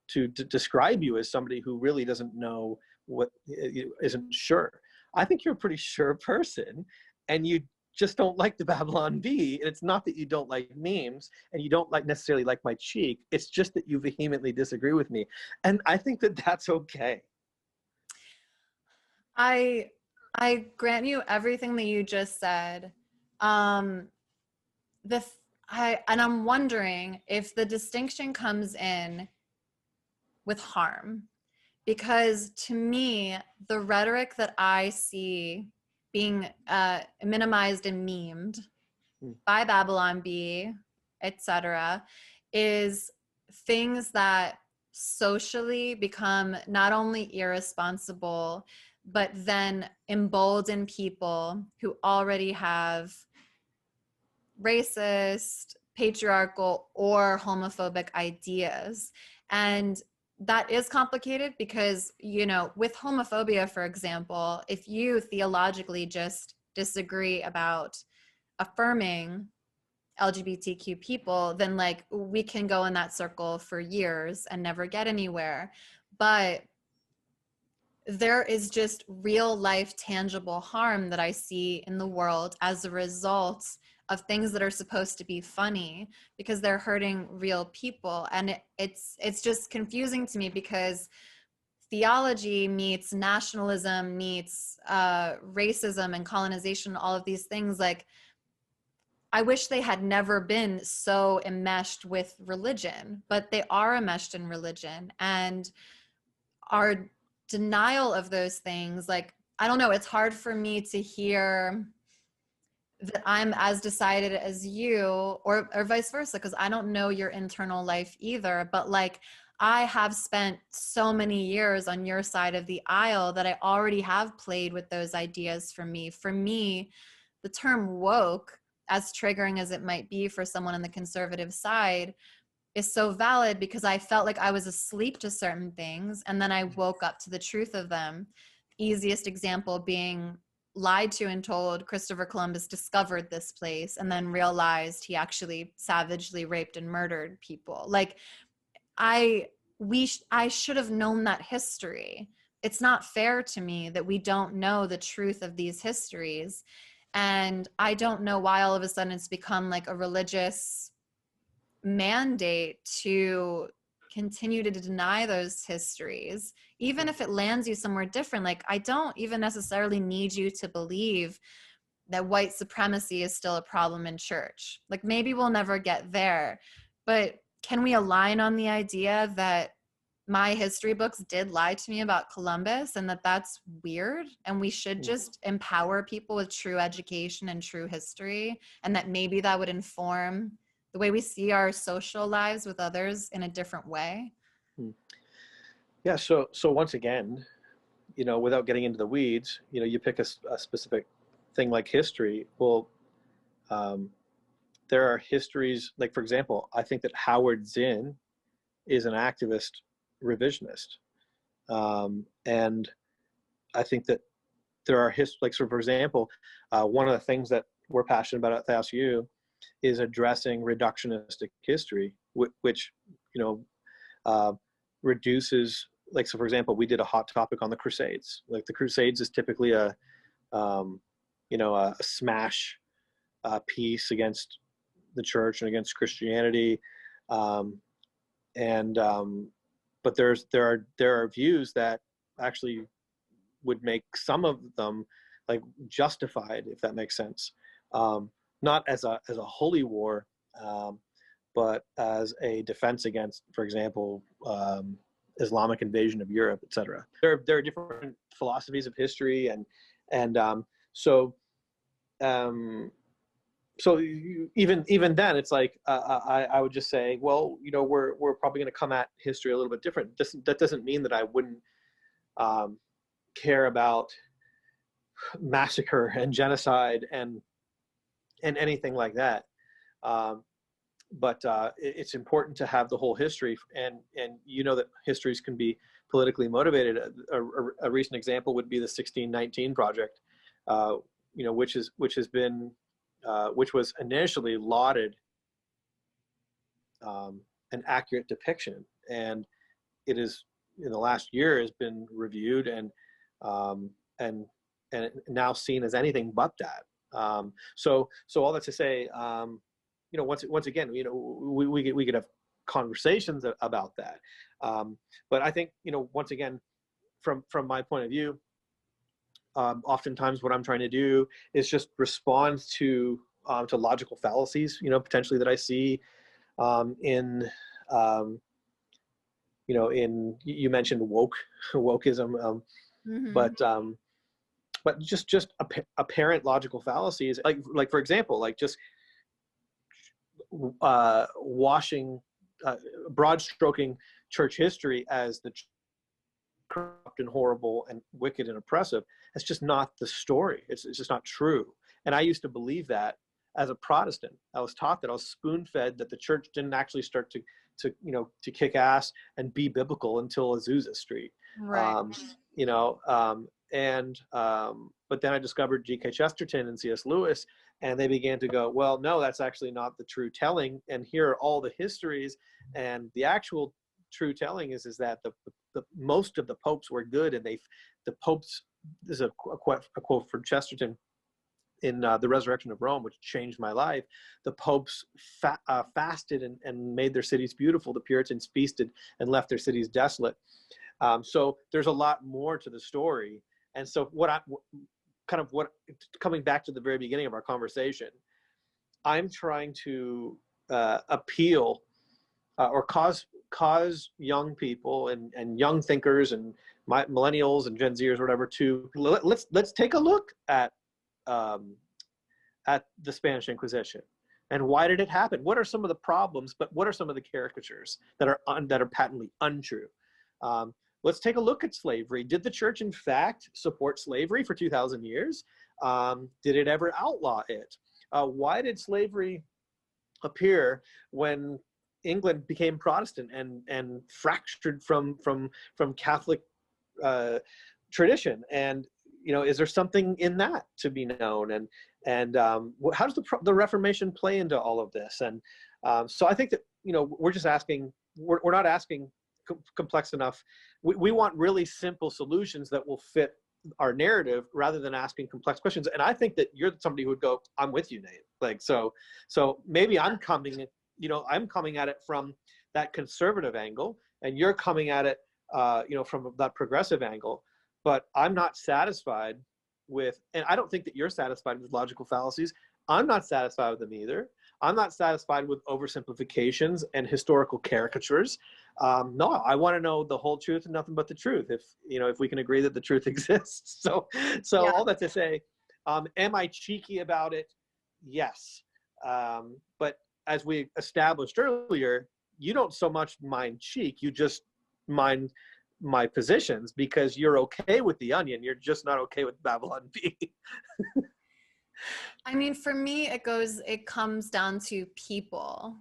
B: to describe you as somebody who really doesn't know isn't sure. I think you're a pretty sure person, and you just don't like the Babylon Bee. And it's not that you don't like memes and you don't necessarily like my cheek. It's just that you vehemently disagree with me. And I think that that's okay.
A: I grant you everything that you just said. And I'm wondering if the distinction comes in with harm, because to me, the rhetoric that I see being minimized and memed by Babylon Bee, etc., is things that socially become not only irresponsible, but then embolden people who already have racist, patriarchal, or homophobic ideas. And that is complicated because, with homophobia, for example, if you theologically just disagree about affirming LGBTQ people, then we can go in that circle for years and never get anywhere. But there is just real life tangible harm that I see in the world as a result of things that are supposed to be funny, because they're hurting real people. And it's just confusing to me, because theology meets nationalism meets racism and colonization, all of these things. I wish they had never been so enmeshed with religion, but they are enmeshed in religion. And our denial of those things, I don't know, it's hard for me to hear that I'm as decided as you, or vice versa, because I don't know your internal life either. But I have spent so many years on your side of the aisle that I already have played with those ideas. For me, the term woke, as triggering as it might be for someone on the conservative side, is so valid, because I felt like I was asleep to certain things and then I woke up to the truth of them. Easiest example being lied to and told Christopher Columbus discovered this place and then realized he actually savagely raped and murdered people. I should have known that history. It's not fair to me that we don't know the truth of these histories. And I don't know why all of a sudden it's become a religious mandate to continue to deny those histories, even if it lands you somewhere different. I don't even necessarily need you to believe that white supremacy is still a problem in church. Maybe we'll never get there, but can we align on the idea that my history books did lie to me about Columbus, and that's weird, and we should just empower people with true education and true history, and that maybe that would inform the way we see our social lives with others in a different way?
B: Yeah. So once again, without getting into the weeds, you pick a specific thing like history. Well, there are histories, for example, I think that Howard Zinn is an activist revisionist. And I think that there are so for example, one of the things that we're passionate about at Theos U is addressing reductionistic history, which reduces, so for example, we did a hot topic on the Crusades. The Crusades is typically a smash piece against the church and against Christianity, but there are views that actually would make some of them justified, if that makes sense. Not as a holy war, but as a defense against, for example, Islamic invasion of Europe, etc. There are different philosophies of history, and so even then, it's like I would just say, well, we're probably going to come at history a little bit different. That doesn't mean that I wouldn't care about massacre and genocide and anything like that. But it's important to have the whole history, and that histories can be politically motivated. A recent example would be the 1619 project, which was initially lauded an accurate depiction, and it is in the last year has been reviewed and now seen as anything but that. So all that to say, once again, we could have conversations about that. But I think, once again, from my point of view, oftentimes what I'm trying to do is just respond to logical fallacies, potentially that I see in you mentioned wokeism, but just apparent logical fallacies, like for example, like just washing, broad stroking church history as the corrupt and horrible and wicked and oppressive. That's just not the story. It's just not true. And I used to believe that as a Protestant. I was taught that, I was spoon-fed that the church didn't actually start to kick ass and be biblical until Azusa Street.
A: Right.
B: But then I discovered G.K. Chesterton and C.S. Lewis, and they began to go, well, no, that's actually not the true telling. And here are all the histories, and the actual true telling is that the most of the popes were good, and the popes. This is a quote from Chesterton in The Resurrection of Rome, which changed my life. The popes fasted and made their cities beautiful. The Puritans feasted and left their cities desolate. So there's a lot more to the story. And so coming back to the very beginning of our conversation, I'm trying to appeal or cause young people and young thinkers and millennials and Gen Zers or whatever to let's take a look at the Spanish Inquisition, and why did it happen? What are some of the problems? But what are some of the caricatures that are patently untrue? Let's take a look at slavery. Did the church in fact support slavery for 2,000 years? Did it ever outlaw it? Why did slavery appear when England became Protestant and fractured from Catholic tradition? And is there something in that to be known? And how does the Reformation play into all of this? And so I think that we're just asking. We're not asking complex enough. We want really simple solutions that will fit our narrative, rather than asking complex questions. And I think that you're somebody who would go, I'm with you, Nate. Like, so maybe I'm coming at it from that conservative angle, and you're coming at it, from that progressive angle. But I'm not satisfied with, and I don't think that you're satisfied with logical fallacies. I'm not satisfied with them either. I'm not satisfied with oversimplifications and historical caricatures. No, I want to know the whole truth and nothing but the truth. If we can agree that the truth exists. So yeah. All that to say, am I cheeky about it? Yes. But as we established earlier, you don't so much mind cheek, you just mind my positions, because you're okay with the onion. You're just not okay with Babylon Bee.
A: I mean, for me, it comes down to people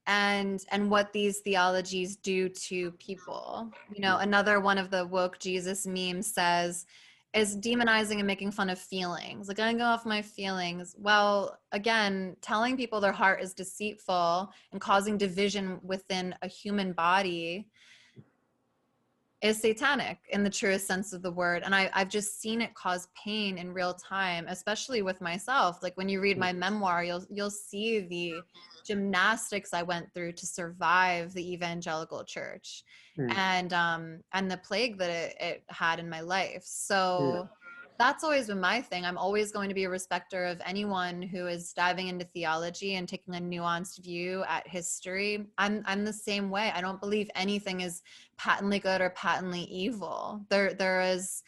A: and what these theologies do to people. Another one of the woke Jesus memes says, is demonizing and making fun of feelings. Like, I go off my feelings. Well, again, telling people their heart is deceitful and causing division within a human body is satanic in the truest sense of the word. And I've just seen it cause pain in real time, especially with myself. Like, when you read my memoir, you'll see the gymnastics I went through to survive the evangelical church and the plague that it had in my life. So That's always been my thing. I'm always going to be a respecter of anyone who is diving into theology and taking a nuanced view at history. I'm the same way. I don't believe anything is patently good or patently evil. There is,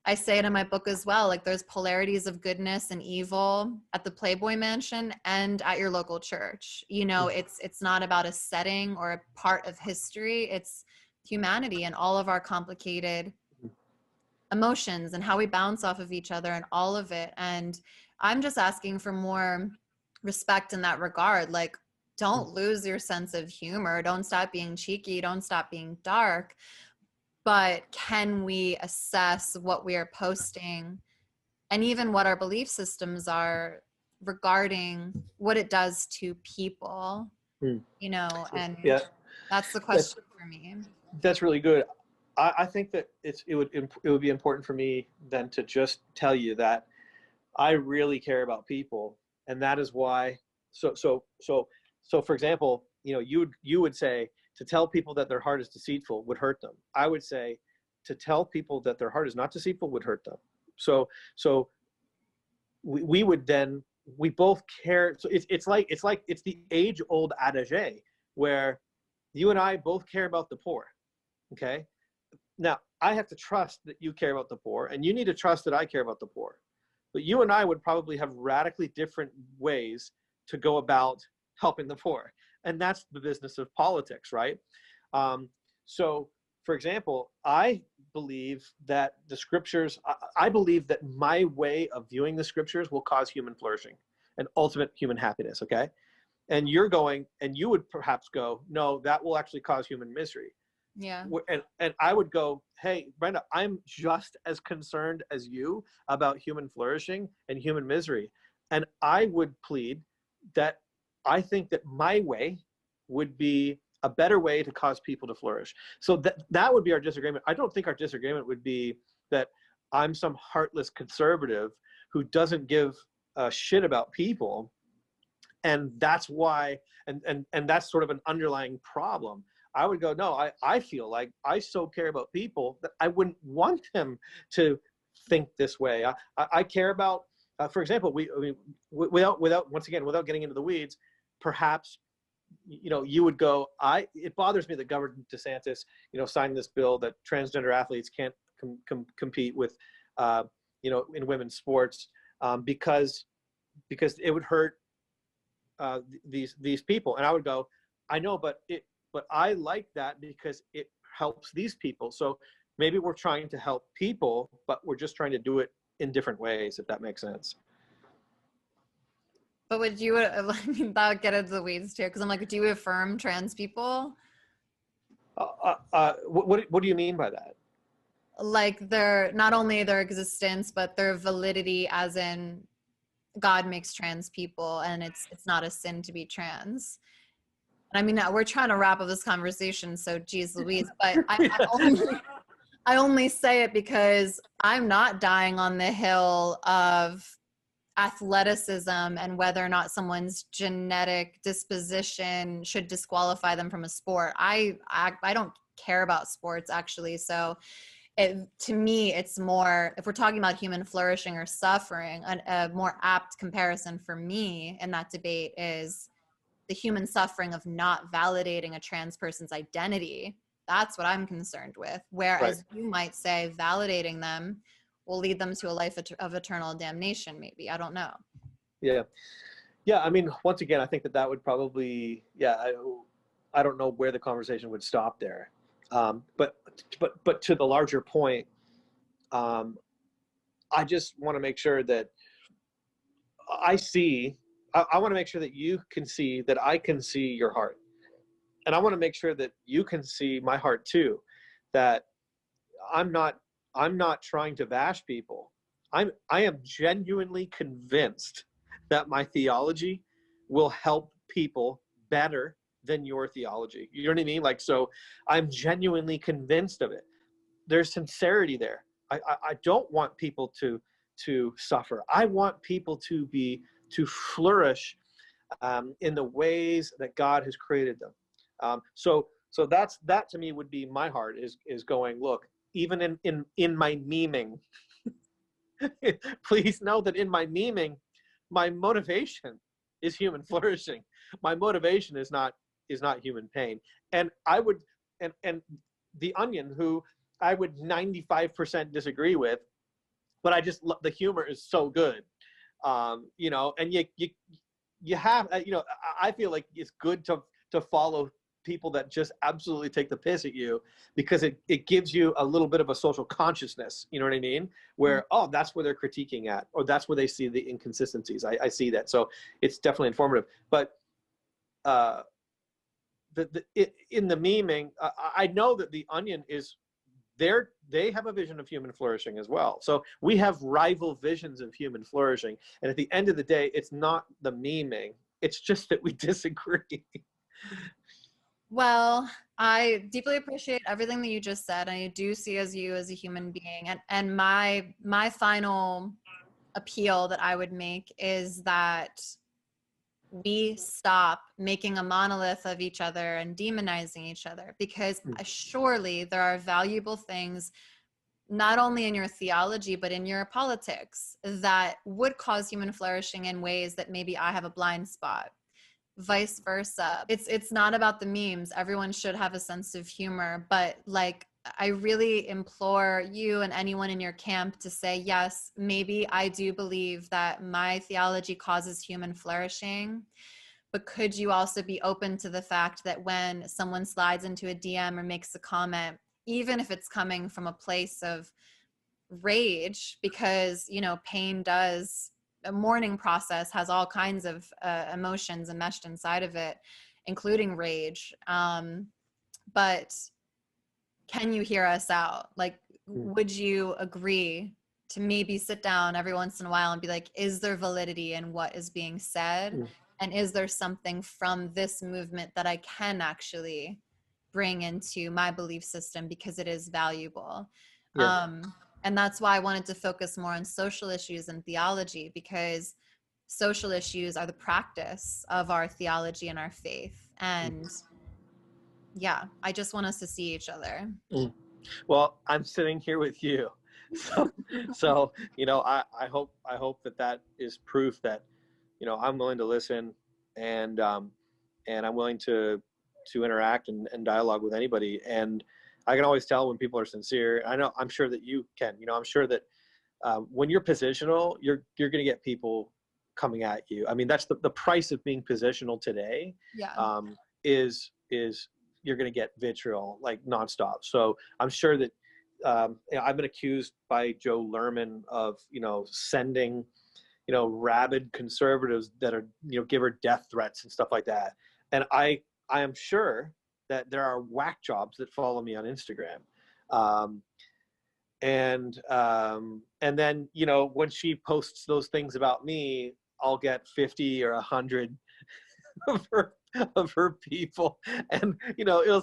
A: I say it in my book as well, like there's polarities of goodness and evil at the Playboy Mansion and at your local church. You know, it's not about a setting or a part of history. It's humanity and all of our complicated emotions and how we bounce off of each other and all of it. And I'm just asking for more respect in that regard. Like, don't lose your sense of humor. Don't stop being cheeky. Don't stop being dark. But can we assess what we are posting and even what our belief systems are regarding what it does to people, you know? And
B: Yeah,
A: that's the
B: that's
A: question for me.
B: that's really good. I think that it would be important for me then to just tell you that I really care about people, and that is why. So for example, you know, you would say to tell people that their heart is deceitful would hurt them. I would say to tell people that their heart is not deceitful would hurt them. So we would then, we both care. So it's the age old adage where you and I both care about the poor. Okay. Now, I have to trust that you care about the poor, and you need to trust that I care about the poor. But you and I would probably have radically different ways to go about helping the poor. And that's the business of politics, right? So, for example, I believe that the scriptures, I believe that my way of viewing the scriptures will cause human flourishing and ultimate human happiness, okay? And you're going, and you would perhaps go, no, that will actually cause human misery.
A: Yeah.
B: And I would go, hey, Brenda, I'm just as concerned as you about human flourishing and human misery. And I would plead that I think that my way would be a better way to cause people to flourish. So that would be our disagreement. I don't think our disagreement would be that I'm some heartless conservative who doesn't give a shit about people. And that's why, and that's sort of an underlying problem. I would go, no, I feel like I so care about people that I wouldn't want them to think this way. I care about, for example, without once again, without getting into the weeds, perhaps, you know, you would go, it bothers me that Governor DeSantis, you know, signed this bill that transgender athletes can't compete with, you know, in women's sports, because it would hurt these people. And I would go, I know, but I like that because it helps these people. So maybe we're trying to help people, but we're just trying to do it in different ways, if that makes sense.
A: But would you, I mean, that would get into the weeds too, because I'm like, do you affirm trans people?
B: What do you mean by that?
A: Like their, not only their existence, but their validity, as in God makes trans people and it's not a sin to be trans. And I mean, we're trying to wrap up this conversation, so geez Louise, but I only say it because I'm not dying on the hill of athleticism and whether or not someone's genetic disposition should disqualify them from a sport. I don't care about sports actually. So to me, it's more, if we're talking about human flourishing or suffering, a more apt comparison for me in that debate is the human suffering of not validating a trans person's identity. That's what I'm concerned with. Whereas you might say validating them will lead them to a life of eternal damnation, maybe. I don't know.
B: Yeah. Yeah. I mean, once again, I think that would probably, I don't know where the conversation would stop there. But to the larger point, I just want to make sure that I want to make sure that you can see that I can see your heart. And I want to make sure that you can see my heart too, that I'm not trying to bash people. I am genuinely convinced that my theology will help people better than your theology. You know what I mean? Like, so I'm genuinely convinced of it. There's sincerity there. I don't want people to suffer. I want people to flourish in the ways that God has created them. So that to me would be my heart is going, look, even in my memeing, Please know that in my memeing, my motivation is human flourishing. My motivation is not human pain. And I would, and the Onion, who I would 95% disagree with, but I just the humor is so good, you know. And you have, you know, I feel like it's good to follow people that just absolutely take the piss at you, because it gives you a little bit of a social consciousness, you know what I mean, where oh, that's where they're critiquing at, or that's where they see the inconsistencies. I see that, so it's definitely informative. But in the memeing, I know that the Onion is they have a vision of human flourishing as well. So we have rival visions of human flourishing, and at the end of the day, it's not the memeing, it's just that we disagree.
A: Well, I deeply appreciate everything that you just said. I do see as you as a human being, and my final appeal that I would make is that we stop making a monolith of each other and demonizing each other, because surely there are valuable things not only in your theology but in your politics that would cause human flourishing in ways that maybe I have a blind spot. Vice versa. It's not about the memes. Everyone should have a sense of humor, but like, I really implore you and anyone in your camp to say, yes, maybe I do believe that my theology causes human flourishing, but could you also be open to the fact that when someone slides into a DM or makes a comment, even if it's coming from a place of rage, because, you know, pain does, a mourning process has all kinds of emotions enmeshed inside of it, including rage. But can you hear us out? Like, would you agree to maybe sit down every once in a while and be like, is there validity in what is being said? And is there something from this movement that I can actually bring into my belief system because it is valuable?
B: Yeah.
A: And that's why I wanted to focus more on social issues and theology, because social issues are the practice of our theology and our faith. And yeah, I just want us to see each other.
B: Well, I'm sitting here with you, so you know, I hope that is proof that, you know, I'm willing to listen, and I'm willing to interact and dialogue with anybody. And I can always tell when people are sincere. I'm sure that you can. You know, I'm sure that when you're positional, you're going to get people coming at you. I mean, that's the price of being positional today.
A: Yeah.
B: Is you're going to get vitriol like nonstop. So I'm sure that you know, I've been accused by Joe Lerman of, you know, sending, you know, rabid conservatives that are, you know, give her death threats and stuff like that. And I am sure that there are whack jobs that follow me on Instagram. And then, you know, when she posts those things about me, I'll get 50 or 100 of her people. And, you know,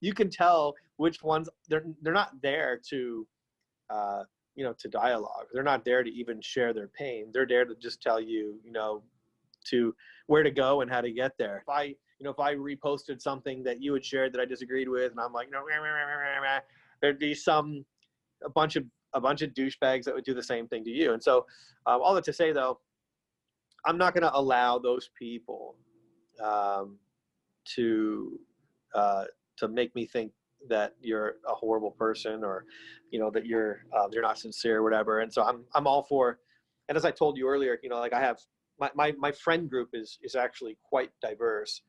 B: you can tell which ones they're not there to you know, to dialogue. They're not there to even share their pain. They're there to just tell you, you know, to where to go and how to get there. If I reposted something that you had shared that I disagreed with, and I'm like, no, there'd be a bunch of douchebags that would do the same thing to you. And so all that to say, though, I'm not going to allow those people to make me think that you're a horrible person, or, you know, that you're not sincere or whatever. And so I'm all for, and as I told you earlier, you know, like I have my friend group is actually quite diverse.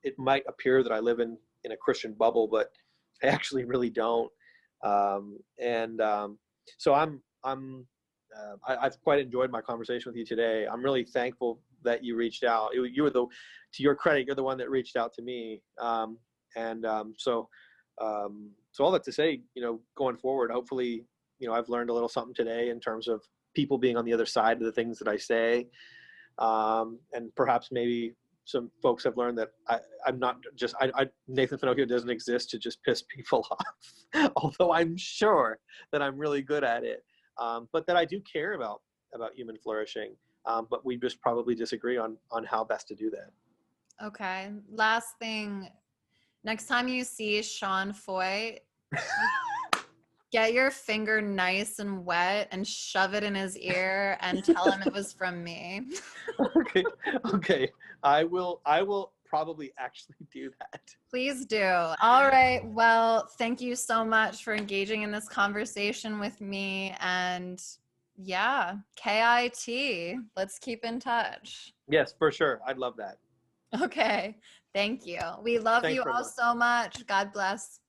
B: It might appear that I live in a Christian bubble, but I actually really don't. So I've quite enjoyed my conversation with you today. I'm really thankful that you reached out. You were to your credit, you're the one that reached out to me. So all that to say, you know, going forward, hopefully, you know, I've learned a little something today in terms of people being on the other side of the things that I say. And perhaps maybe some folks have learned that I'm not just, Nathan Finochio doesn't exist to just piss people off, although I'm sure that I'm really good at it. But that I do care about human flourishing. But we just probably disagree on how best to do that.
A: Okay. Last thing. Next time you see Sean Foy, Get your finger nice and wet and shove it in his ear and tell him it was from me.
B: Okay. Okay. I will probably actually do that.
A: Please do. All right. Well, thank you so much for engaging in this conversation with me. And yeah, KIT. Let's keep in touch.
B: Yes, for sure. I'd love that.
A: Okay. Thank you. We love
B: Thanks
A: you
B: very
A: all
B: much.
A: so much. God bless.